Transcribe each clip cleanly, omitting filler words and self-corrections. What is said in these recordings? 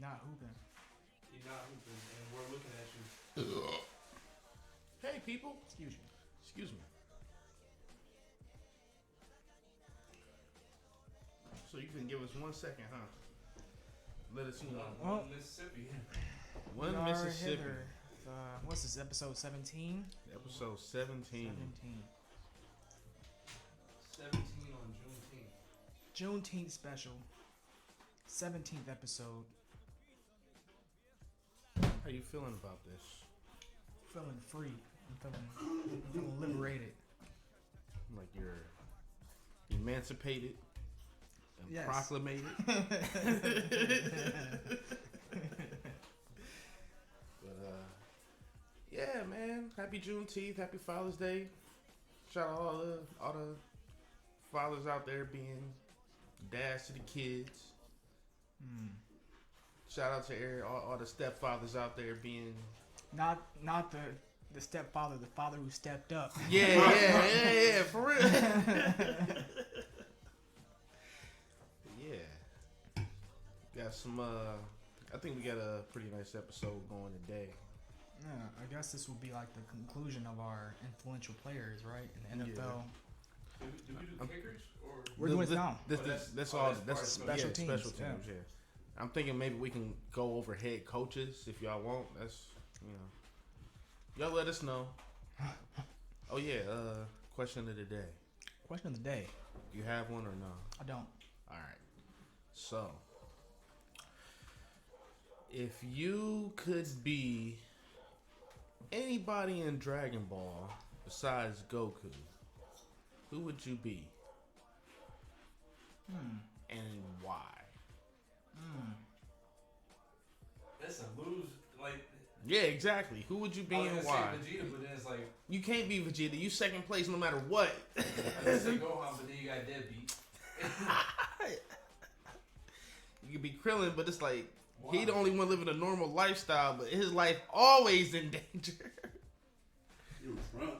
not hooping. You're not hooping, and we're looking at you. Hey, people. Excuse me. Excuse me. So you can give us 1 second, huh? Let us know. One Mississippi. One We are Mississippi. hither. What's this, episode 17? Episode 17. 17 on Juneteenth. Juneteenth special. 17th episode. How you feeling about this? Feeling free. I'm feeling liberated. Like you're emancipated and Yes. proclamated. But yeah, man. Happy Juneteenth. Happy Father's Day. Shout out all the fathers out there being dads to the kids. Shout out to all the stepfathers out there being Not the stepfather, the father who stepped up. yeah, for real. Yeah. Got some I think we got a pretty nice episode going today. Yeah, I guess this will be like the conclusion of our influential players, right? In the NFL. Do we do kickers or? We're doing it now. That's all- all. that's That's special teams, Special teams. yeah. Yeah. I'm thinking maybe we can go over head coaches if y'all want. That's y'all let us know. Oh yeah. Question of the day. Question of the day. You have one or no? I don't. All right. So, if you could be anybody in Dragon Ball besides Goku, who would you be? And why? That's a lose. Like. Yeah, exactly. Who would you be I was and gonna why? say Vegeta, but then it's like. You can't be Vegeta. You second place no matter what. I was say Gohan, but then you got Deadbeat. You could be Krillin, but it's like he Why? the only one living a normal lifestyle, but his life always in danger. You Trunks.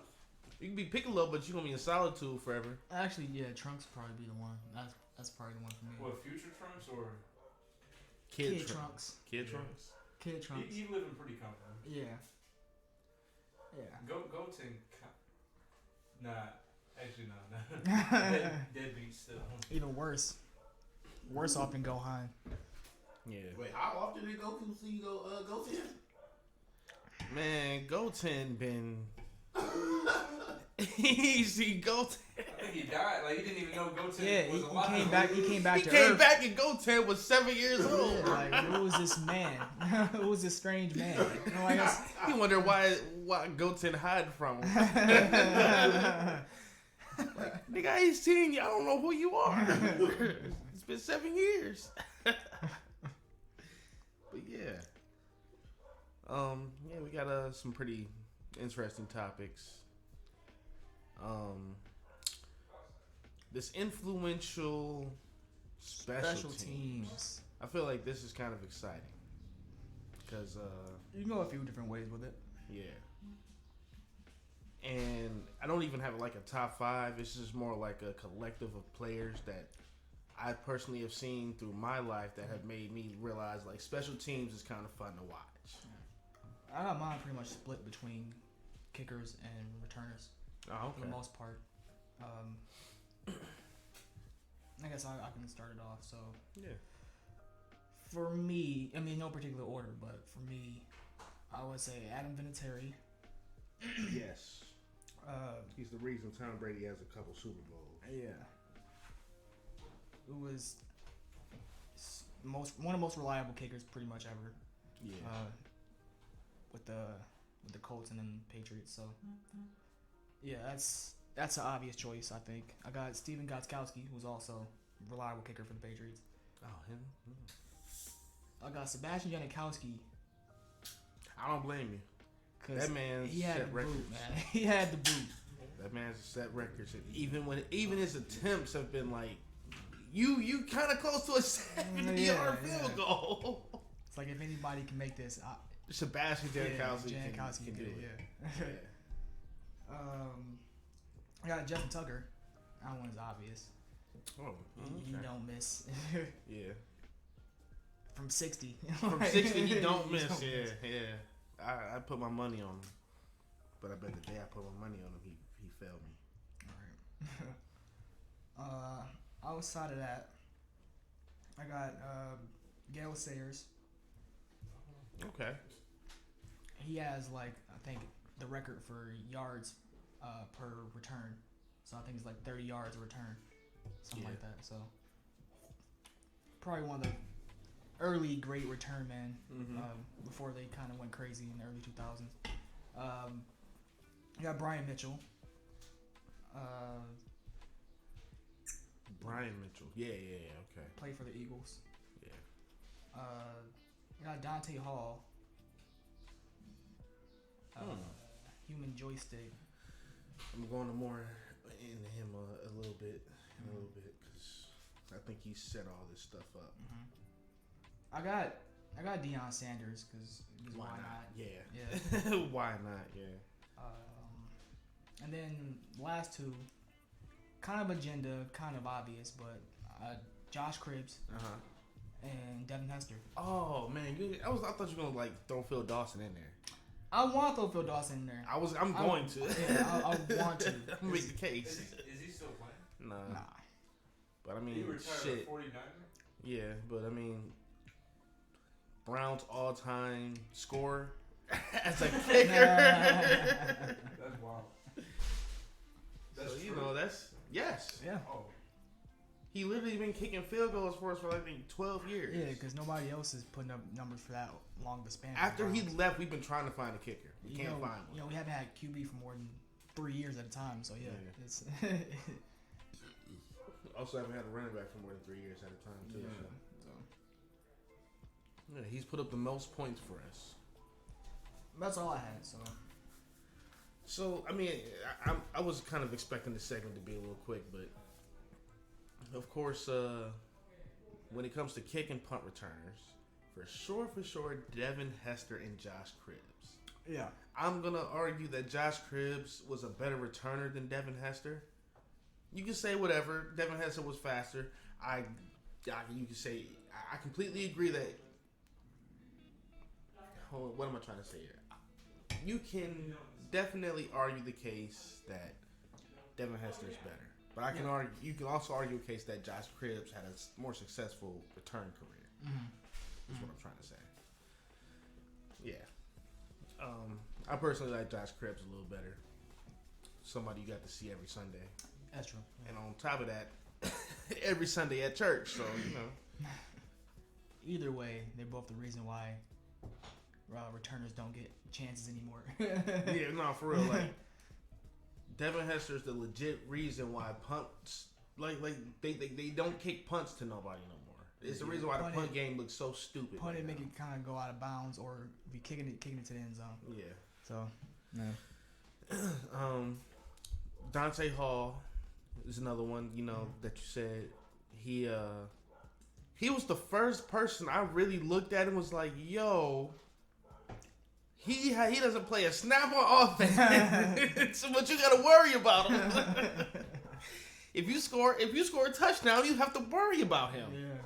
You can be Piccolo, but you're gonna be in solitude forever. Actually, yeah, Trunks would probably be the one. That's probably the one for me. What, Future Trunks or? Kid Trunks. Kid Yeah. Trunks. Kid Trunks. He living pretty comfortable. Yeah. Yeah. Goten. Nah, actually no. Deadbeat still. Even worse. Worse off than Gohan. Yeah. Wait, how often did Goku see Goten? Man, Goten been. Easy, Goten. I think he died. Like he didn't even know Goten Yeah, was he alive. came back. He came back He to came Earth. back and Goten was 7 years old. Yeah, like, who was this man? Who was this strange man? You know, like, that's- He wondered why Goten hide from him. Like, nigga, I ain't seen you. I don't know who you are. It's been 7 years. But yeah. Yeah, we got some pretty interesting topics. This influential special teams. I feel like this is kind of exciting. Because, You can go a few different ways with it. yeah. And I don't even have like a top 5. It's just more like a collective of players that I personally have seen through my life that have made me realize like special teams is kind of fun to watch. I got mine pretty much split between kickers and returners Oh, for the most part. I guess I can start it off. So Yeah. for me, I mean no particular order, but for me, I would say Adam Vinatieri. Yes. He's the reason Tom Brady has a couple Super Bowls. Yeah. Who was one of the most reliable kickers pretty much ever. Yeah. With the Colts and then Patriots. So yeah, that's an obvious choice. I think I got Steven Gostkowski, who's also a reliable kicker for the Patriots. Oh, him? I got Sebastian Janikowski. I don't blame you. Cause That man's he had set the records. boot, man. He had the boot. That man's set records. And even his attempts have been like, you kind of close to a 70-yard field goal. It's like if anybody can make this, Sebastian Janikowski Janikowski can do it. Yeah. I got Jeff Tucker. That one's obvious. Oh, You okay. don't miss. Yeah. For from 60. From 60, he don't miss. Yeah. I put my money on him, but I bet the day I put my money on him, he failed me. All right. Outside of that, I got Gale Sayers. Okay. He has I think the record for yards per return. So I think it's 30 yards a return, something like that. So probably one of the early great return men before they kind of went crazy in the early 2000s. You got Brian Mitchell. Brian Mitchell. Yeah, okay. Played for the Eagles. Yeah. You got Dante Hall. Human joystick. I'm going to more into him a little bit, because I think he set all this stuff up. I got Deion Sanders because why not? Yeah. Why not? Yeah. And then last two, kind of agenda, kind of obvious, but Josh Cribbs and Devin Hester. Oh man, I thought you were gonna throw Phil Dawson in there. I want to throw Phil Dawson in there. I'm going to. Yeah, I want to. I'm make the case. Is he still playing? Nah. But I mean, He retired shit. at 49. Yeah, but I mean, Browns all-time scorer as a kicker. That's wild. So that's yes. Yeah. Oh. He literally been kicking field goals for us for 12 years. Yeah, because nobody else is putting up numbers for that long of a span. After he left, we've been trying to find a kicker. We can't find one. We haven't had QB for more than 3 years at a time. So yeah. It's Also haven't had a running back for more than 3 years at a time too. Yeah. So. Yeah, he's put up the most points for us. That's all I had. So I mean, I was kind of expecting this segment to be a little quick, but of course, when it comes to kick and punt returners, for sure, Devin Hester and Josh Cribbs. Yeah. I'm gonna argue that Josh Cribbs was a better returner than Devin Hester. You can say whatever. Devin Hester was faster. You can say I completely agree that. What am I trying to say here? You can definitely argue the case that Devin Hester is better, but I can argue. You can also argue a case that Josh Cribbs had a more successful return career. That's what I'm trying to say. Yeah. I personally like Josh Cribbs a little better. Somebody you got to see every Sunday. That's true. Yeah. And on top of that, every Sunday at church. So, Either way, they're both the reason why returners don't get chances anymore. Yeah, no, for real. Devin Hester is the legit reason why punts, they don't kick punts to nobody no more. It's the reason why the punt game looks so stupid. Punt it, make it kind of go out of bounds, or be kicking it to the end zone. Yeah. So, yeah. Dante Hall is another one, that you said. He was the first person I really looked at and was like, yo, he doesn't play a snap on offense, but you got to worry about him. If you score a touchdown, you have to worry about him. Yeah.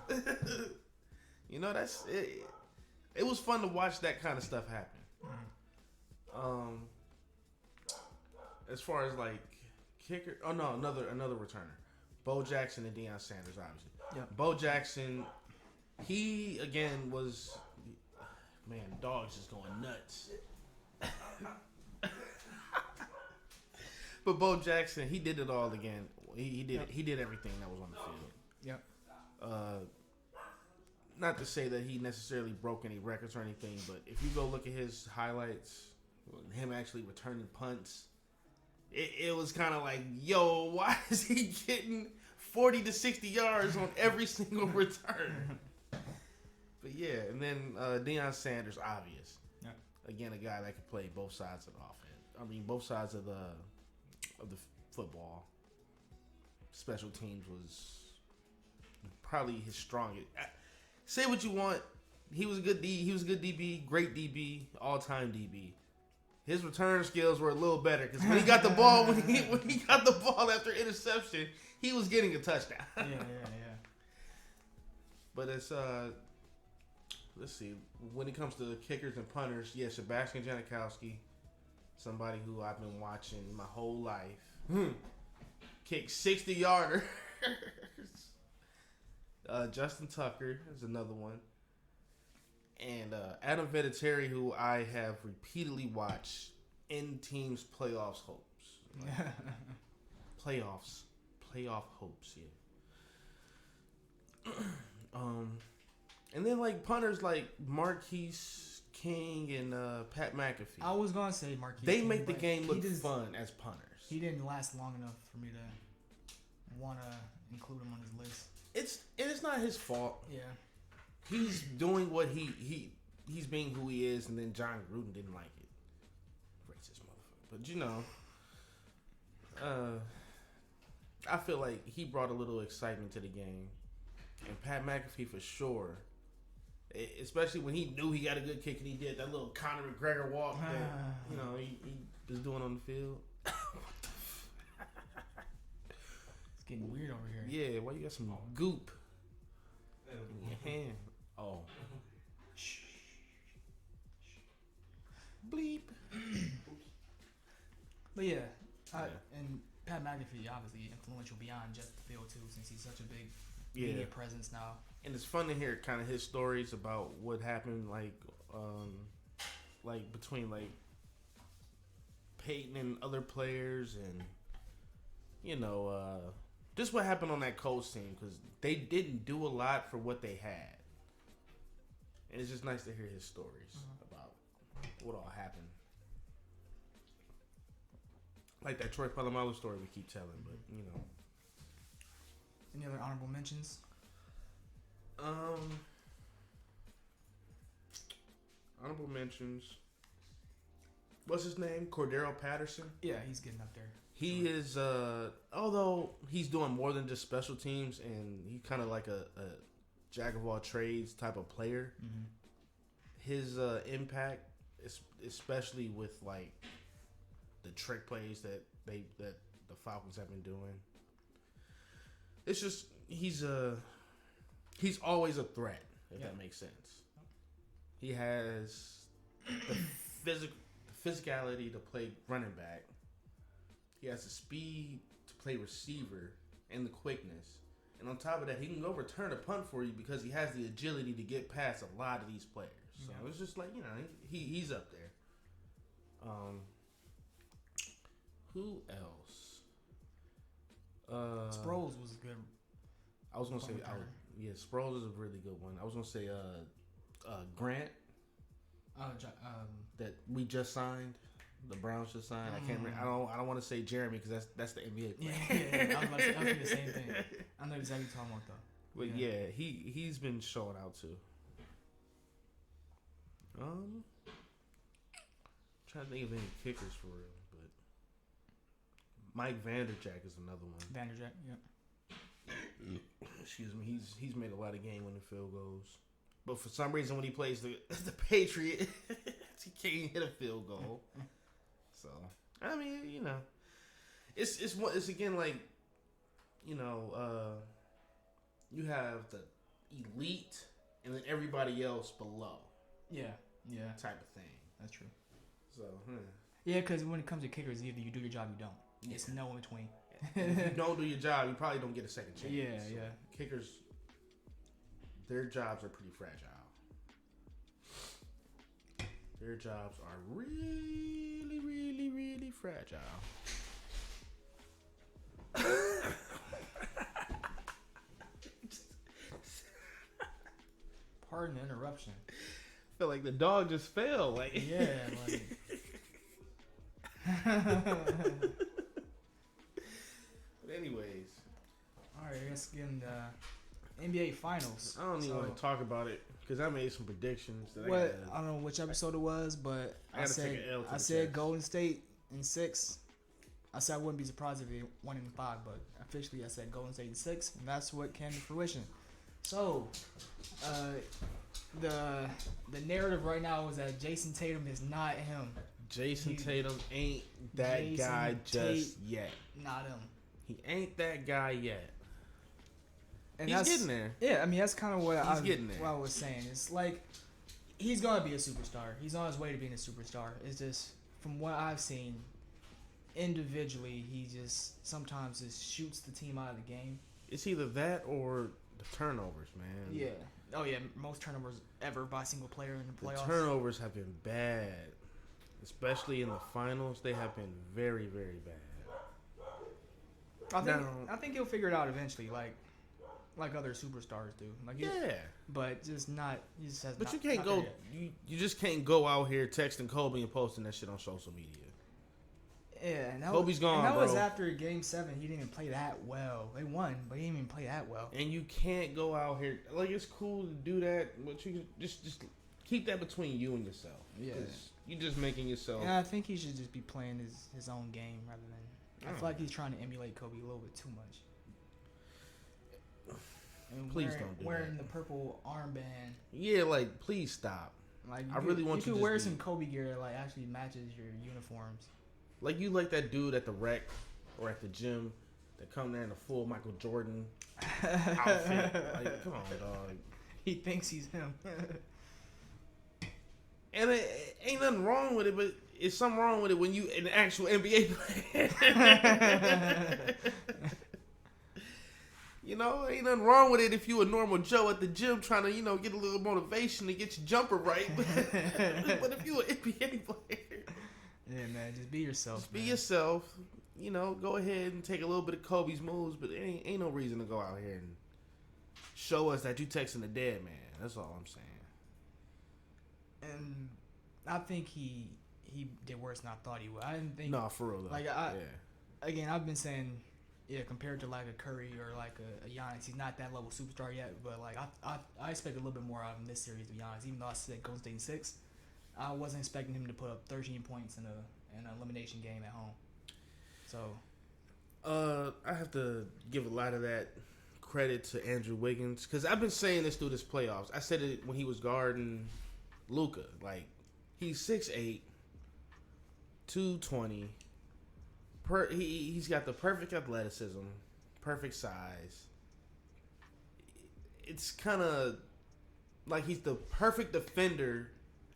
That's it. It was fun to watch that kind of stuff happen. As far as kicker, another returner, Bo Jackson and Deion Sanders, obviously. Yeah. Bo Jackson, he again was, man, dog's just going nuts. But Bo Jackson, he did it all again. He did everything that was on the field. Yep. Not to say that he necessarily broke any records or anything, but if you go look at his highlights, him actually returning punts, it was kind of like, yo, why is he getting 40 to 60 yards on every single return? But yeah, and then Deion Sanders, obvious. Yeah. Again, a guy that could play both sides of the offense. I mean, both sides of the football. Special teams was probably his strongest. Say what you want, he was a good DB, great DB, all-time DB. His return skills were a little better because when he got the ball, when he got the ball after interception, he was getting a touchdown. Yeah. But it's let's see. When it comes to kickers and punters, yeah, Sebastian Janikowski, somebody who I've been watching my whole life, kicked 60-yarder. Justin Tucker is another one. And Adam Vinatieri, who I have repeatedly watched in teams' playoff hopes. Playoff hopes, yeah. And then like punters like Marquise King and Pat McAfee. I was gonna say Marquise. They King, make the game look just, fun as punters. He didn't last long enough for me to want to include him on his list. It's not his fault. Yeah. He's doing what he's being who he is, and then John Gruden didn't like it. Racist motherfucker. But you know, I feel like he brought a little excitement to the game, and Pat McAfee for sure. Especially when he knew he got a good kick and he did that little Conor McGregor walk that he was doing on the field. It's getting weird over here. Yeah, why you got some goop in your hand? Oh. Shh. Bleep. But yeah, and Pat McAfee obviously influential beyond just the field too, since he's such a big media presence now. And it's fun to hear kind of his stories about what happened, like between like Peyton and other players, and just what happened on that Colts team, because they didn't do a lot for what they had, and it's just nice to hear his stories about what all happened, like that Troy Polamalu story we keep telling. But any other honorable mentions? Honorable mentions. What's his name? Cordero Patterson. Yeah, he's getting up there. He is, although he's doing more than just special teams, and he's kind of like a jack of all trades type of player. Mm-hmm. His impact, especially with like the trick plays that the Falcons have been doing, it's just he's always a threat, if that makes sense. He has the physicality to play running back. He has the speed to play receiver and the quickness. And on top of that, he can go return a punt for you because he has the agility to get past a lot of these players. So it's just like, he's up there. Who else? Sproles was good. I was going to say, Sproles is a really good one. I was going to say Grant. That we just signed. The Browns just signed. I can't remember. I don't want to say Jeremy because that's the NBA player. Yeah. I was thinking the same thing. I know exactly what you're talking about though. But he's been showing out too. Trying to think of any kickers for real, but Mike Vanderjagt is another one. Vanderjagt, yeah. Excuse me. He's made a lot of game-winning field goals, but for some reason when he plays the Patriot, he can't hit a field goal. So I mean, it's again like, you have the elite and then everybody else below. Yeah. Type of thing. That's true. So, yeah, because when it comes to kickers, either you do your job, or you don't. Yeah. It's no in between. If you don't do your job, you probably don't get a second chance. Yeah. Kickers, their jobs are pretty fragile. Their jobs are really, really, really fragile. Pardon the interruption. I feel like the dog just fell. Like yeah, like. But anyways, all right, let's get in the NBA Finals. I don't even want to talk about it because I made some predictions. I don't know which episode it was, but I said Golden State in 6. I said I wouldn't be surprised if they won in 5, but officially I said Golden State in 6, and that's what came to fruition. So, the narrative right now is that Jason Tatum is not him. Tatum ain't that guy just yet. Not him. He ain't that guy yet. And he's getting there. Yeah, I mean that's kind of what I was saying. It's like he's gonna be a superstar. He's on his way to being a superstar. It's just from what I've seen, individually, he just sometimes just shoots the team out of the game. It's either that or the turnovers, man. Yeah. Oh yeah, most turnovers ever by a single player in the The playoffs. turnovers have been bad, especially in the finals. They have been very, very bad. I think he'll figure it out eventually, like other superstars do. Like but just not. He just has. But not, you can't not go. there yet. You just can't go out here texting Kobe and posting that shit on social media. Yeah, and Kobe's gone, and that was bro. after Game 7. He didn't even play that well. They won, but he didn't even play that well. And you can't go out here like it's cool to do that, but you just keep that between you and yourself. Yeah. 'Cause you're just making yourself. And I think he should just be playing his own game rather than. I feel like he's trying to emulate Kobe a little bit too much. And Please don't do wearing that. the purple armband. Yeah, like please stop. Like I really want you you to to wear just some be- Kobe gear that like actually matches your uniforms. Like you like that dude at the rec or at the gym that come there in a full Michael Jordan outfit. Like, come on, dog. He thinks he's him. And it ain't nothing wrong with it, but it's something wrong with it when you an actual NBA player. You know, ain't nothing wrong with it if you a normal Joe at the gym trying to, get a little motivation to get your jumper right. But if you an NBA player, Yeah, man, just be yourself. just be man. yourself. Go ahead and take a little bit of Kobe's moves, but ain't no reason to go out here and show us that you texting the dead man. That's all I'm saying. And I think he did worse than I thought he would. I didn't think. No, for real though. Again, I've been saying, compared to like a Curry or like a Giannis, he's not that level superstar yet. But like I expect a little bit more out of him this series with Giannis. Even though I said Golden State in 6, I wasn't expecting him to put up 13 points in an elimination game at home. So. I have to give a lot of that credit to Andrew Wiggins because I've been saying this through this playoffs. I said it when he was guarding Luka. Like, he's 6'8", 220. He's got the perfect athleticism, perfect size. It's kind of like he's the perfect defender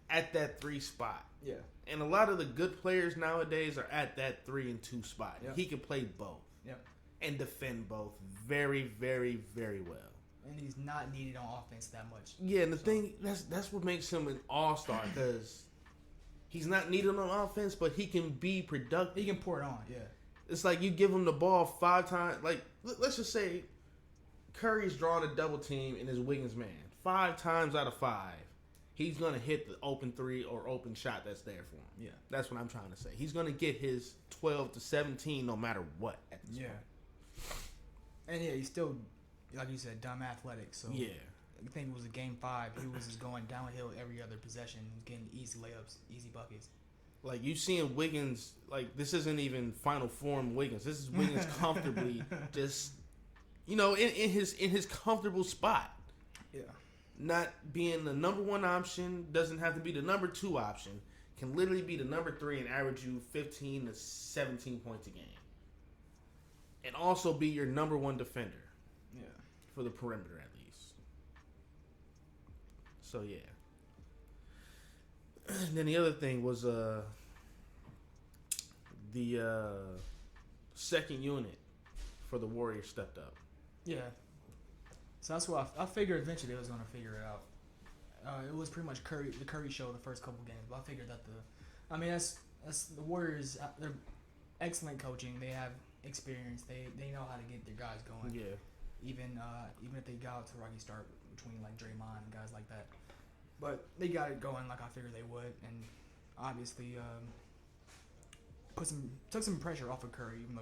at that 3 spot. Yeah. And a lot of the good players nowadays are at that 3 and 2 spot. Yep. He can play both. Yep. And defend both very, very, very well. And he's not needed on offense that much. Yeah, and the thing that's what makes him an all-star because he's not needed on offense, but he can be productive. He can pour it on. Yeah. It's like you give him the ball 5 times. Like let's just say Curry's drawing a double team and is Wiggins man. 5 times out of 5, he's gonna hit the open 3 or open shot that's there for him. Yeah. That's what I'm trying to say. He's gonna get his 12 to 17 no matter what at this point. And yeah, he's still, like you said, dumb athletic. So Yeah. I think it was a game 5. He was just going downhill every other possession, getting easy layups, easy buckets. Like you seeing Wiggins, like this isn't even final form Wiggins. This is Wiggins comfortably just, in his comfortable spot. Yeah. Not being the number 1 option, doesn't have to be the number 2 option. Can literally be the number 3 and average you 15 to 17 points a game. And also be your number 1 defender. Yeah. For the perimeter at least. So yeah. And then the other thing was the second unit for the Warriors stepped up. Yeah. So that's what I figured eventually they was going to figure it out. It was pretty much the Curry show the first couple games, but I figured that that's the Warriors. They're excellent coaching. They have experience. They know how to get their guys going. Yeah. Even if they got out to a rocky start between like Draymond and guys like that, but they got it going like I figured they would, and obviously took some pressure off of Curry, even though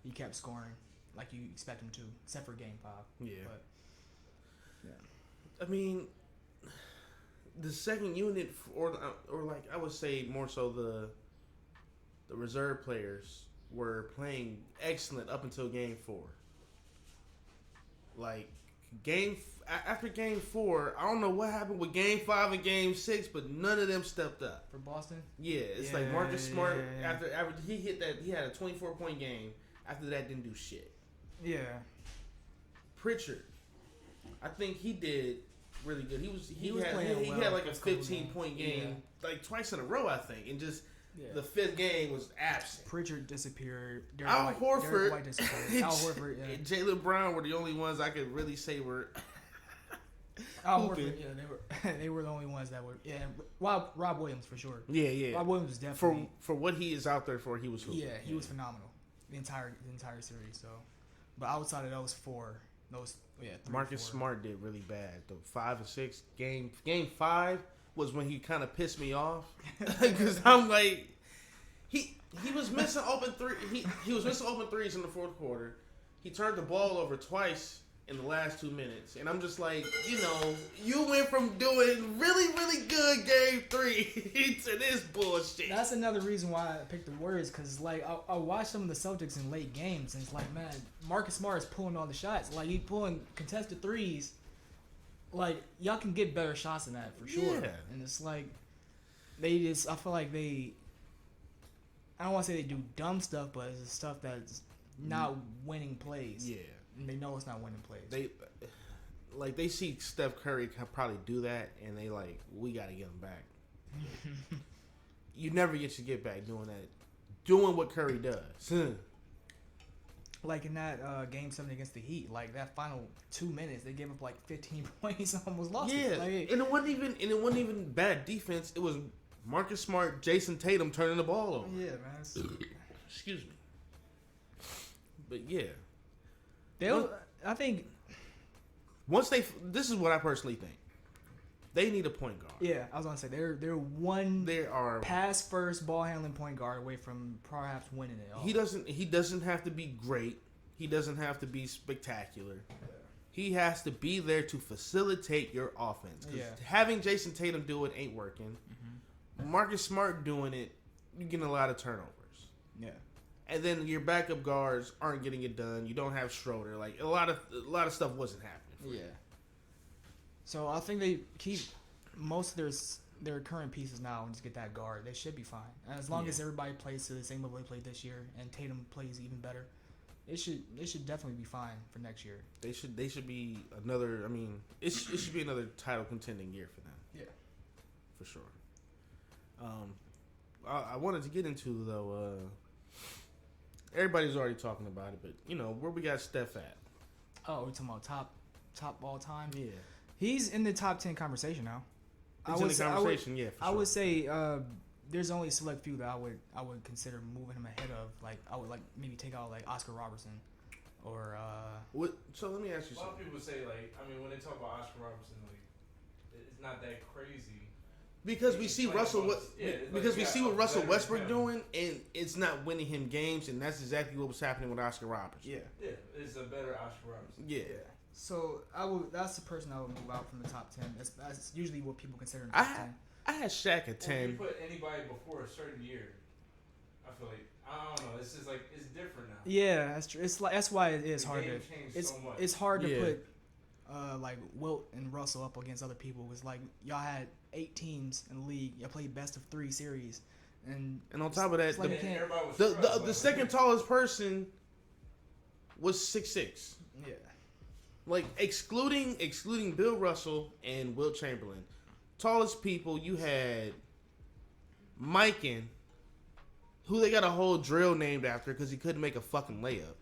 he kept scoring like you expect him to, except for Game 5. Yeah. But, yeah. I mean, the second unit, or like I would say more so the reserve players were playing excellent up until Game 4. Like after Game 4, I don't know what happened with Game 5 and Game 6, but none of them stepped up. For Boston? Yeah, it's like Marcus Smart after he hit that, he had a 24-point game. After that, didn't do shit. Yeah. Pritchard, I think he did really good. He was playing he well had like a first couple 15-point games. game like twice in a row, I think, and just Yeah. the fifth game was absent. Pritchard disappeared. Al Derek Horford, White disappeared. Al Horford, yeah. and Jaylen Brown were the only ones I could really say were. Al hooping. Horford, yeah, they were the only ones that were. Yeah, Rob Williams for sure. Yeah. Rob Williams was definitely For what he is out there for, he was hooping. Yeah, he was phenomenal the entire series. So, but outside of those three, Marcus 4. Smart did really bad. The 5 and 6 game 5 was when he kind of pissed me off because I'm like, he was missing open three. He was missing open threes in the fourth quarter. He turned the ball over twice in the last 2 minutes, and I'm just like, you went from doing really, really good game 3 to this bullshit. That's another reason why I picked the Warriors, because like I watched some of the Celtics in late games, and it's like, man, Marcus Smart is pulling all the shots. Like, he's pulling contested threes. Like, y'all can get better shots than that for sure. Yeah. And it's like I feel like I don't want to say they do dumb stuff, but it's stuff that's not winning plays. Yeah. And they know it's not winning plays. They see Steph Curry can probably do that, and they like, we got to get him back. You never get to get back doing what Curry does. Like in that Game 7 against the Heat, like that final 2 minutes, they gave up like 15 points, almost lost it. Yeah, Like, and it wasn't even bad defense. It was Marcus Smart, Jason Tatum turning the ball over. yeah, man. Excuse me. But yeah, I think. this is what I personally think. They need a point guard. Yeah, I was gonna say they're one They are. pass first ball handling point guard away from perhaps winning it all. He doesn't have to be great. He doesn't have to be spectacular. He has to be there to facilitate your offense. 'Cause having Jason Tatum do it ain't working. Mm-hmm. Marcus Smart doing it, you're getting a lot of turnovers. Yeah. And then your backup guards aren't getting it done. You don't have Schroeder. Like a lot of stuff wasn't happening. For you. So I think they keep most of their current pieces now and just get that guard. They should be fine. And as long as everybody plays to the same level they played this year and Tatum plays even better, they should definitely be fine for next year. They should be another. I mean, it should be another title contending year for them. Yeah, for sure. I wanted to get into though. Everybody's already talking about it, but where we got Steph at? Oh, we're talking about top all time. Yeah, he's in the top 10 conversation now. He's in the conversation. Yeah, for I sure. would say there's only a select few that I would consider moving him ahead of. Like I would like maybe take out like Oscar Robertson, or. So let me ask you A lot something. of people say when they talk about Oscar Robertson, it's not that crazy. Because we see Russell, because we see what Russell Westbrook doing. doing, and it's not winning him games, and that's exactly what was happening with Oscar Robertson. Yeah, it's a better Oscar Robertson. Yeah. So that's the person I would move out from the top 10. That's usually what people consider in the top 10. I had Shaq at If 10. you put anybody before a certain year, I feel like I don't know. It's just like it's different now. Yeah, that's true. It's like that's why it is The hard game to. changed It's so much. it's hard to Yeah. put like Wilt and Russell up against other people. It's like y'all had 8 teams in the league. Y'all played best of 3 series, and And on top of that, it's like the- you can't. Everybody was The stressed, the second tallest person was 6'6". Yeah, Like excluding Bill Russell and Wilt Chamberlain, tallest people you had Mikan, who they got a whole drill named after because he couldn't make a fucking layup.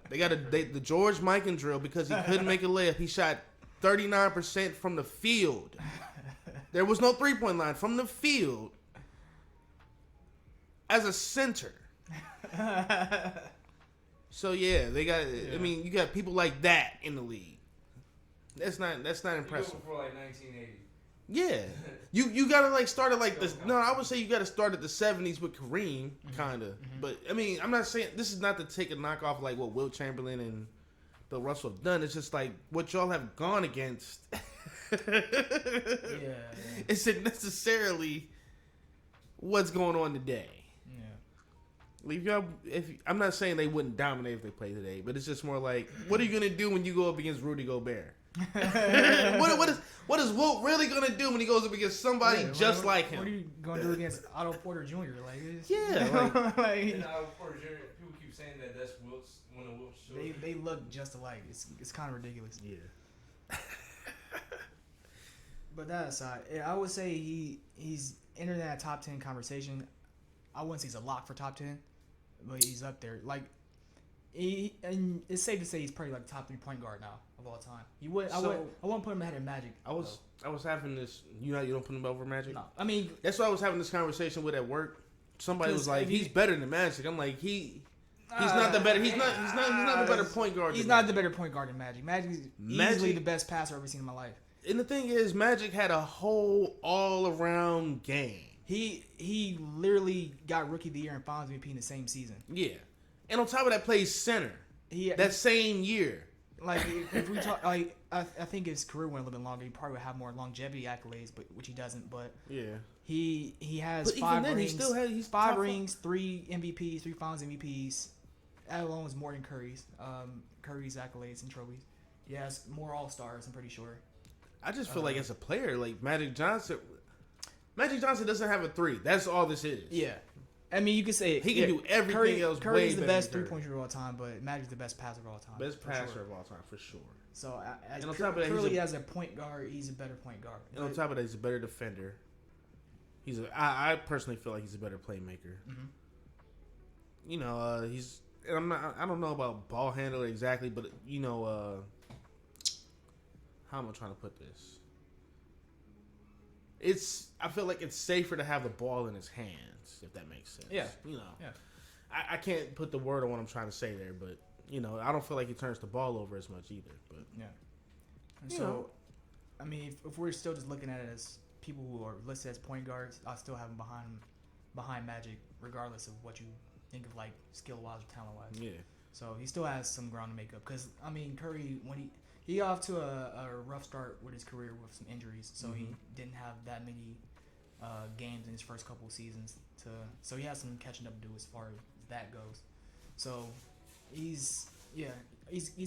They got the George Mikan drill because he couldn't make a layup. He shot 39% from the field. There was no 3-point line from the field as a center. So yeah, they got. I mean, you got people like that in the league. That's not impressive. You go for like 1980. Yeah, you gotta like start at like this. No, I would say you gotta start at the 70s with Kareem, kinda. But I mean, I'm not saying this is not to take a knock off like what Wilt Chamberlain and Bill Russell have done. It's just like what y'all have gone against. yeah, Isn't necessarily what's going on today. yeah. I'm not saying they wouldn't dominate if they played today, but it's just more like, what are you gonna do when you go up against Rudy Gobert? What is Wilt really gonna do when he goes up against somebody just like him? What are you gonna do against Otto Porter Jr.? Like, Yeah, like- And Porter Jr., people keep saying that's Wilt's one of Wilt's children. they look just alike. It's kind of ridiculous. Yeah. But that aside, I would say he's entering that top 10 conversation. I wouldn't say he's a lock for top 10, but he's up there. Like, and it's safe to say he's probably like top 3 point guard now of all time. I wouldn't put him ahead of Magic. I was having this. You don't put him over Magic. No, I mean that's why I was having this conversation with at work. Somebody was like, "He's better than Magic." I'm like, he's not the better. He's not the better point guard. He's not the better point guard than Magic. Magic's easily the best passer I've ever seen in my life. And the thing is, Magic had a whole all around game. He literally got Rookie of the Year and Finals MVP in the same season. Yeah, and on top of that, plays center. That same year. Like if we talk, like I think his career went a little bit longer. He probably would have more longevity accolades, but which he doesn't. But yeah, he has but 5 even then, rings. He's 5 rings, 3 MVPs, 3 Finals MVPs. That alone is more than Curry's. Curry's accolades and trophies. He has more All Stars. I'm pretty sure. I just feel like as a player, like Magic Johnson doesn't have a 3. That's all this is. Yeah. I mean, you could say he can do everything else. Curry's the best 3-point shooter of all time, but Magic's the best passer of all time. Best passer of all time, for sure. So, and on top of that, Curry as a point guard, he's a better point guard. And on top of that, he's a better defender. I personally feel like he's a better playmaker. Mm-hmm. You know, and I don't know about ball handler exactly, but you know, how am I trying to put this? I feel like it's safer to have the ball in his hands, if that makes sense. Yeah. You know. Yeah. I can't put the word on what I'm trying to say there, but you know, I don't feel like he turns the ball over as much either. But yeah. And so, I mean, if we're still just looking at it as people who are listed as point guards, I still have him behind Magic, regardless of what you think of, like skill wise or talent wise. Yeah. So he still has some ground to make up. Because I mean, Curry, when he got off to a rough start with his career with some injuries, so he didn't have that many games in his first couple of seasons. So he has some catching up to do as far as that goes. So he's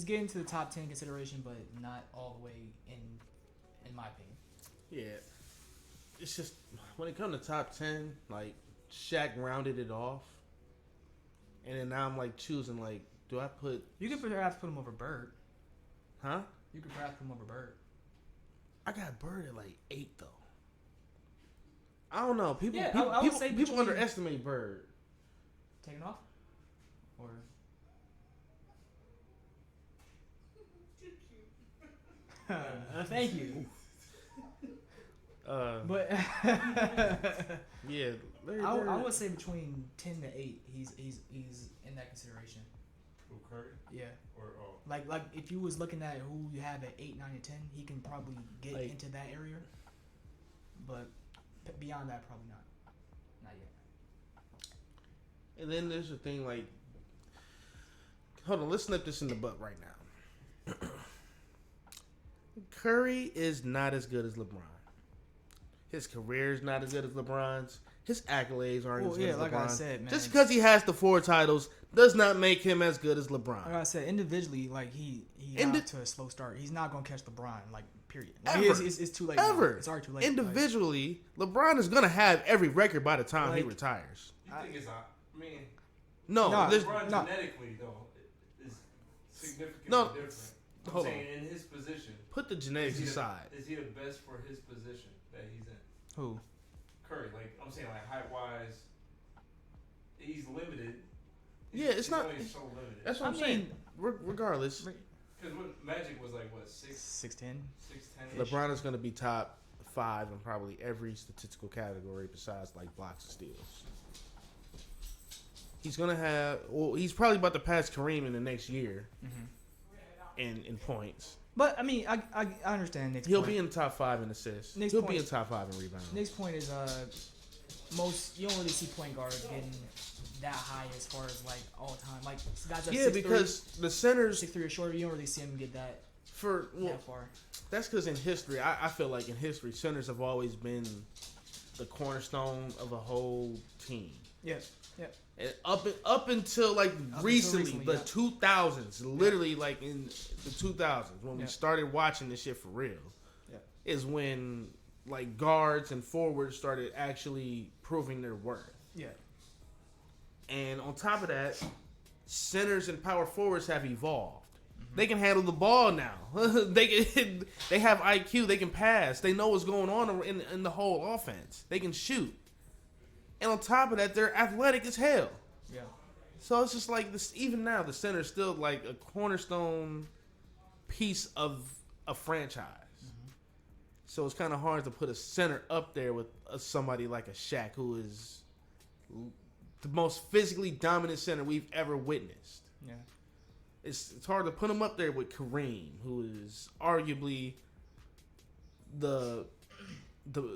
getting to the top 10 consideration, but not all the way in my opinion. Yeah, it's just when it comes to top 10, like Shaq rounded it off, and then now I'm like choosing like, do I put? You could perhaps put him over Bird. Huh? You could perhaps put him over Bird. I got Bird at like 8 though. I don't know. People underestimate Bird. Taking off? Or thank you. But yeah, I would say between 10 to 8, he's in that consideration. Who, Curry? Yeah. Or like if you was looking at who you have at 8, 9, and 10, he can probably get into that area. But beyond that, probably not. Not yet. And then there's the thing like, hold on, let's nip this in the butt right now. Curry is not as good as LeBron. His career is not as good as LeBron's. His accolades aren't as good as LeBron. Like I said, man. Just because he has the 4 titles does not make him as good as LeBron. Like I said, individually, like he got to a slow start. He's not gonna catch LeBron, like period. Like, it's too late. Ever. Now. It's already too late. Individually, LeBron is gonna have every record by the time he retires. you think it's No, LeBron genetically though is significantly different. I'm saying in his position. Put the genetics aside. Is he the best for his position that he's in? Who? Curry. Like I'm saying, like height wise, he's limited. It's not. Only so limited. That's what I'm saying. Regardless, because Magic was like what 6'10". 6'10". LeBron is going to be top 5 in probably every statistical category besides like blocks and steals. He's gonna have. Well, he's probably about to pass Kareem in the next year. In points. But I mean, I understand Nick's He'll point. be in the top 5 in assists. He'll be in top 5 in rebounds. Nick's point is you don't really see point guards getting that high as far as like all time. Like guys that 6'3", because the centers 6'3" or shorter, you don't really see them get that that far. That's because in history, I feel like in history, centers have always been the cornerstone of a whole team. Yeah. And up until recently, the 2000s, literally like in the 2000s when we started watching this shit for real, is when like guards and forwards started actually proving their worth. Yeah. And on top of that, centers and power forwards have evolved. They can handle the ball now. They have IQ. They can pass. They know what's going on in the whole offense. They can shoot. And on top of that, they're athletic as hell. Yeah. So it's just like this. Even now, the center is still like a cornerstone piece of a franchise. Mm-hmm. So it's kind of hard to put a center up there with somebody like a Shaq, who is the most physically dominant center we've ever witnessed. Yeah. It's hard to put him up there with Kareem, who is arguably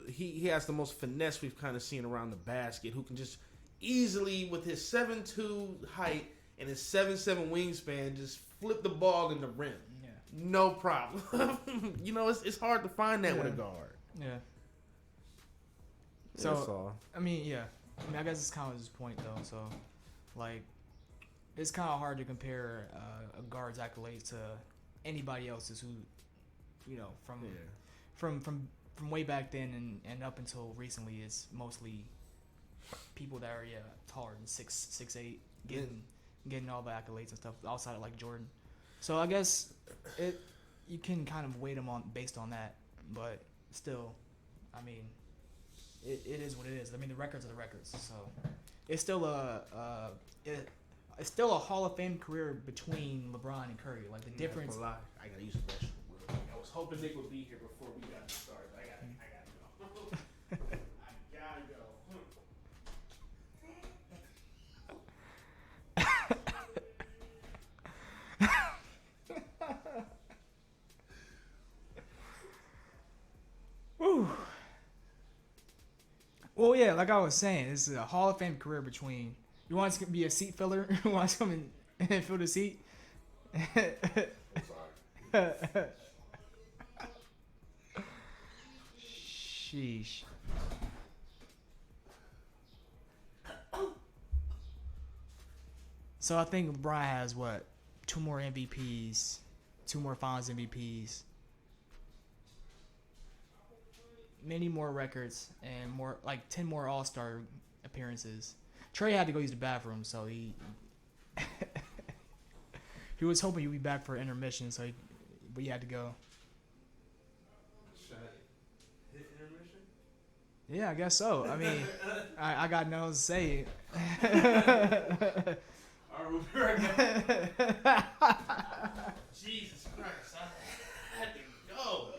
he has the most finesse we've kind of seen around the basket, who can just easily, with his 7'2" height and his 7'7" wingspan, just flip the ball in the rim. Yeah. No problem. You know, it's hard to find that with a guard. Yeah. So, that's all. I mean, I guess it's kind of his point, though. So, like, it's kind of hard to compare a guard's accolades to anybody else's who, you know, from way back then and up until recently is mostly people that are taller than 6'8", getting all the accolades and stuff outside of like Jordan. So I guess you can kind of weight them on based on that, but still, I mean, it is what it is. I mean, the records are the records, so it's still it's still a Hall of Fame career between LeBron and Curry. Like the difference. I gotta use the restroom. I was hoping Nick would be here before we got started. I gotta go. I gotta go. Woo. Well, yeah, like I was saying, this is a Hall of Fame career between. You want to be a seat filler? You want to come and fill the seat? I'm sorry. Sheesh. So I think LeBron has 2 more MVPs, 2 more Finals MVPs, many more records, and more like 10 more All-Star appearances. Trey had to go use the bathroom, so he he was hoping he'd be back for intermission, but he had to go. Should I hit intermission? Yeah, I guess so. I mean, I got nothing to say. Alright, we'll be right back. Jesus Christ, I had to go.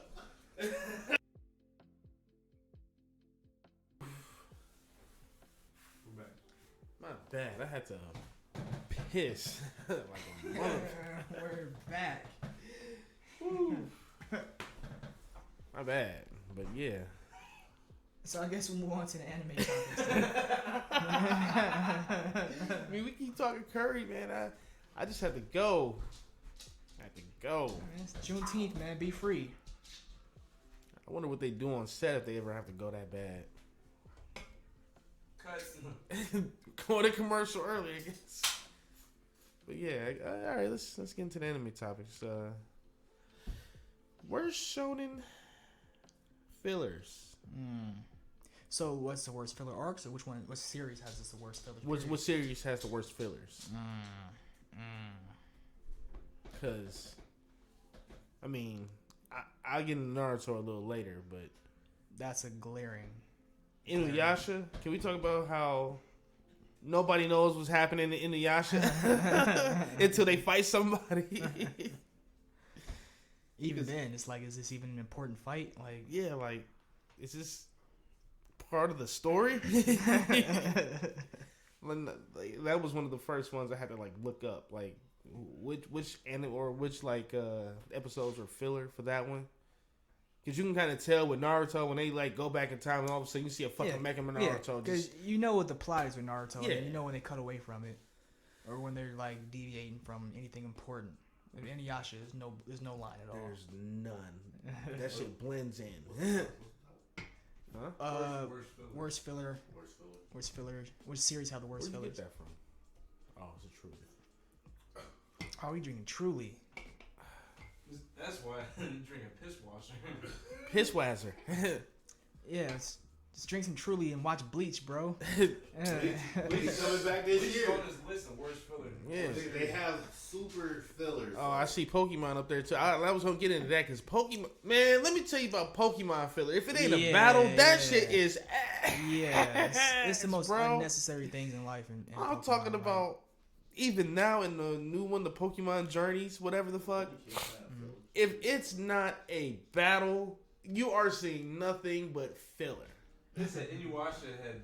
We're back. Not bad. I had to piss like a mother. We're back. My bad, but yeah. So I guess we'll move on to the anime topics. I mean, we keep talking Curry, man. I just had to go. I had to go. It's Juneteenth, man. Be free. I wonder what they do on set if they ever have to go that bad. Cuts. Go to commercial early, I guess. But yeah, all right. Let's get into the anime topics. Worst shonen fillers. So what's the worst filler arcs, or what series has the worst fillers? What series has the worst fillers? Because, I mean, I'll get into Naruto a little later, but that's a glaring. Inuyasha, can we talk about how nobody knows what's happening in Inuyasha until they fight somebody? Even then, it's like, is this even an important fight? Like, yeah, like, is this part of the story? That was one of the first ones I had to like look up, like which episodes were filler for that one. Because you can kind of tell with Naruto when they like go back in time and all of a sudden you see a fucking Mecha Man Naruto. Because you know what the plot is with Naruto. Yeah. And you know when they cut away from it, or when they're like deviating from anything important. In Inuyasha, there's no line at all. There's none. That shit blends in. Huh? Worst filler. Worst filler. Which series have the worst Where'd you fillers? get that from? Oh, it's a Truly. Are we drinking Truly? That's why I didn't drink a piss washer. Pisswazzer. Yeah, it's Just drink some Truly and watch Bleach, bro. Bleach coming back this Bleach year. on this list of worst fillers. Yeah. They have super fillers. Oh, I see Pokemon up there too. I was gonna get into that because Pokemon, man. Let me tell you about Pokemon filler. If it ain't a battle, that shit is. Yeah, it's the most bro. unnecessary things in life. And I'm Pokemon, talking like, about even now in the new one, the Pokemon Journeys, whatever the fuck. If it's not a battle, you are seeing nothing but filler. Listen, Inuyasha had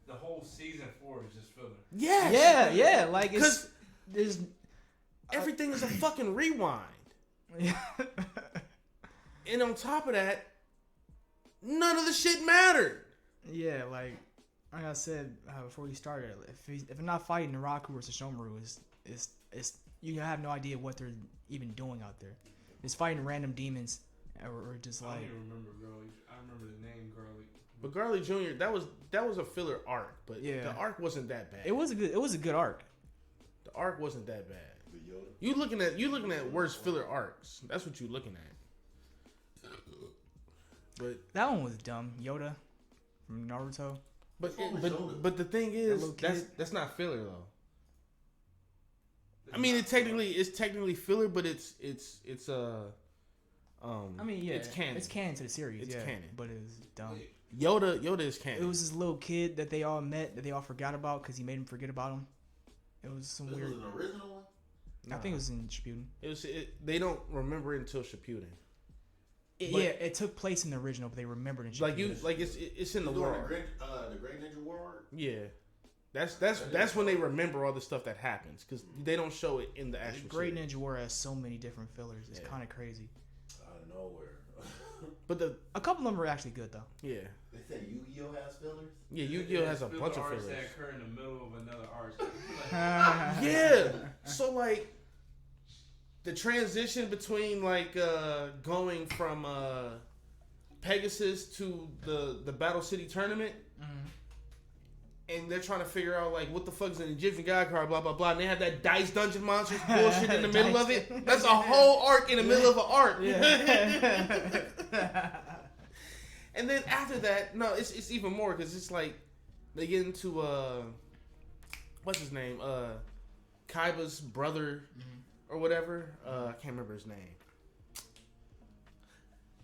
the whole season 4 is just filler. Yes. Yeah. Like Because there's everything is a fucking rewind. And on top of that, none of the shit mattered. Yeah, like I said before we started, if they're not fighting Naraku or Sesshomaru, it's you have no idea what they're even doing out there. It's fighting random demons or just I like. don't even remember Girly. I remember the name Girly. But Garly Jr. that was a filler arc, but Yeah. the arc wasn't that bad. It was a good arc. The arc wasn't that bad. The Yoda. You looking at worse filler arcs. That's what you looking at. But That one was dumb. Yoda from Naruto. but the thing is little kid. that's not filler though. I mean, it's technically filler, but it's I mean, yeah, it's canon. It's canon to the series. It's yeah, canon. but it was dumb. Yoda is canon. It was this little kid that they all met that they all forgot about because he made them forget about him. It was some This weird. was an original one? I think it was in Shippuden. They don't remember it until Shippuden. It took place in the original, but they remembered in Shippuden. It's in the During world. the Great Ninja War arc? Yeah, that's when they remember all the stuff that happens because they don't show it in the actual. Great series. Ninja War has so many different fillers. It's Yeah. kind of crazy. Out of nowhere. But A couple of them are actually good though. yeah, They say Yu-Gi-Oh has fillers? Yu-Gi-Oh has a bunch of arcs fillers. that occur in the middle of another arc. Yeah, so like the transition between like going from Pegasus to the Battle City tournament. And they're trying to figure out like what the fuck is an Egyptian god card, blah blah blah. And they have that Dice Dungeon Monsters bullshit in the middle of it. That's a whole arc in the middle of an arc. And then after that, no, it's even more because it's like they get into what's his name, Kaiba's brother or whatever. I can't remember his name.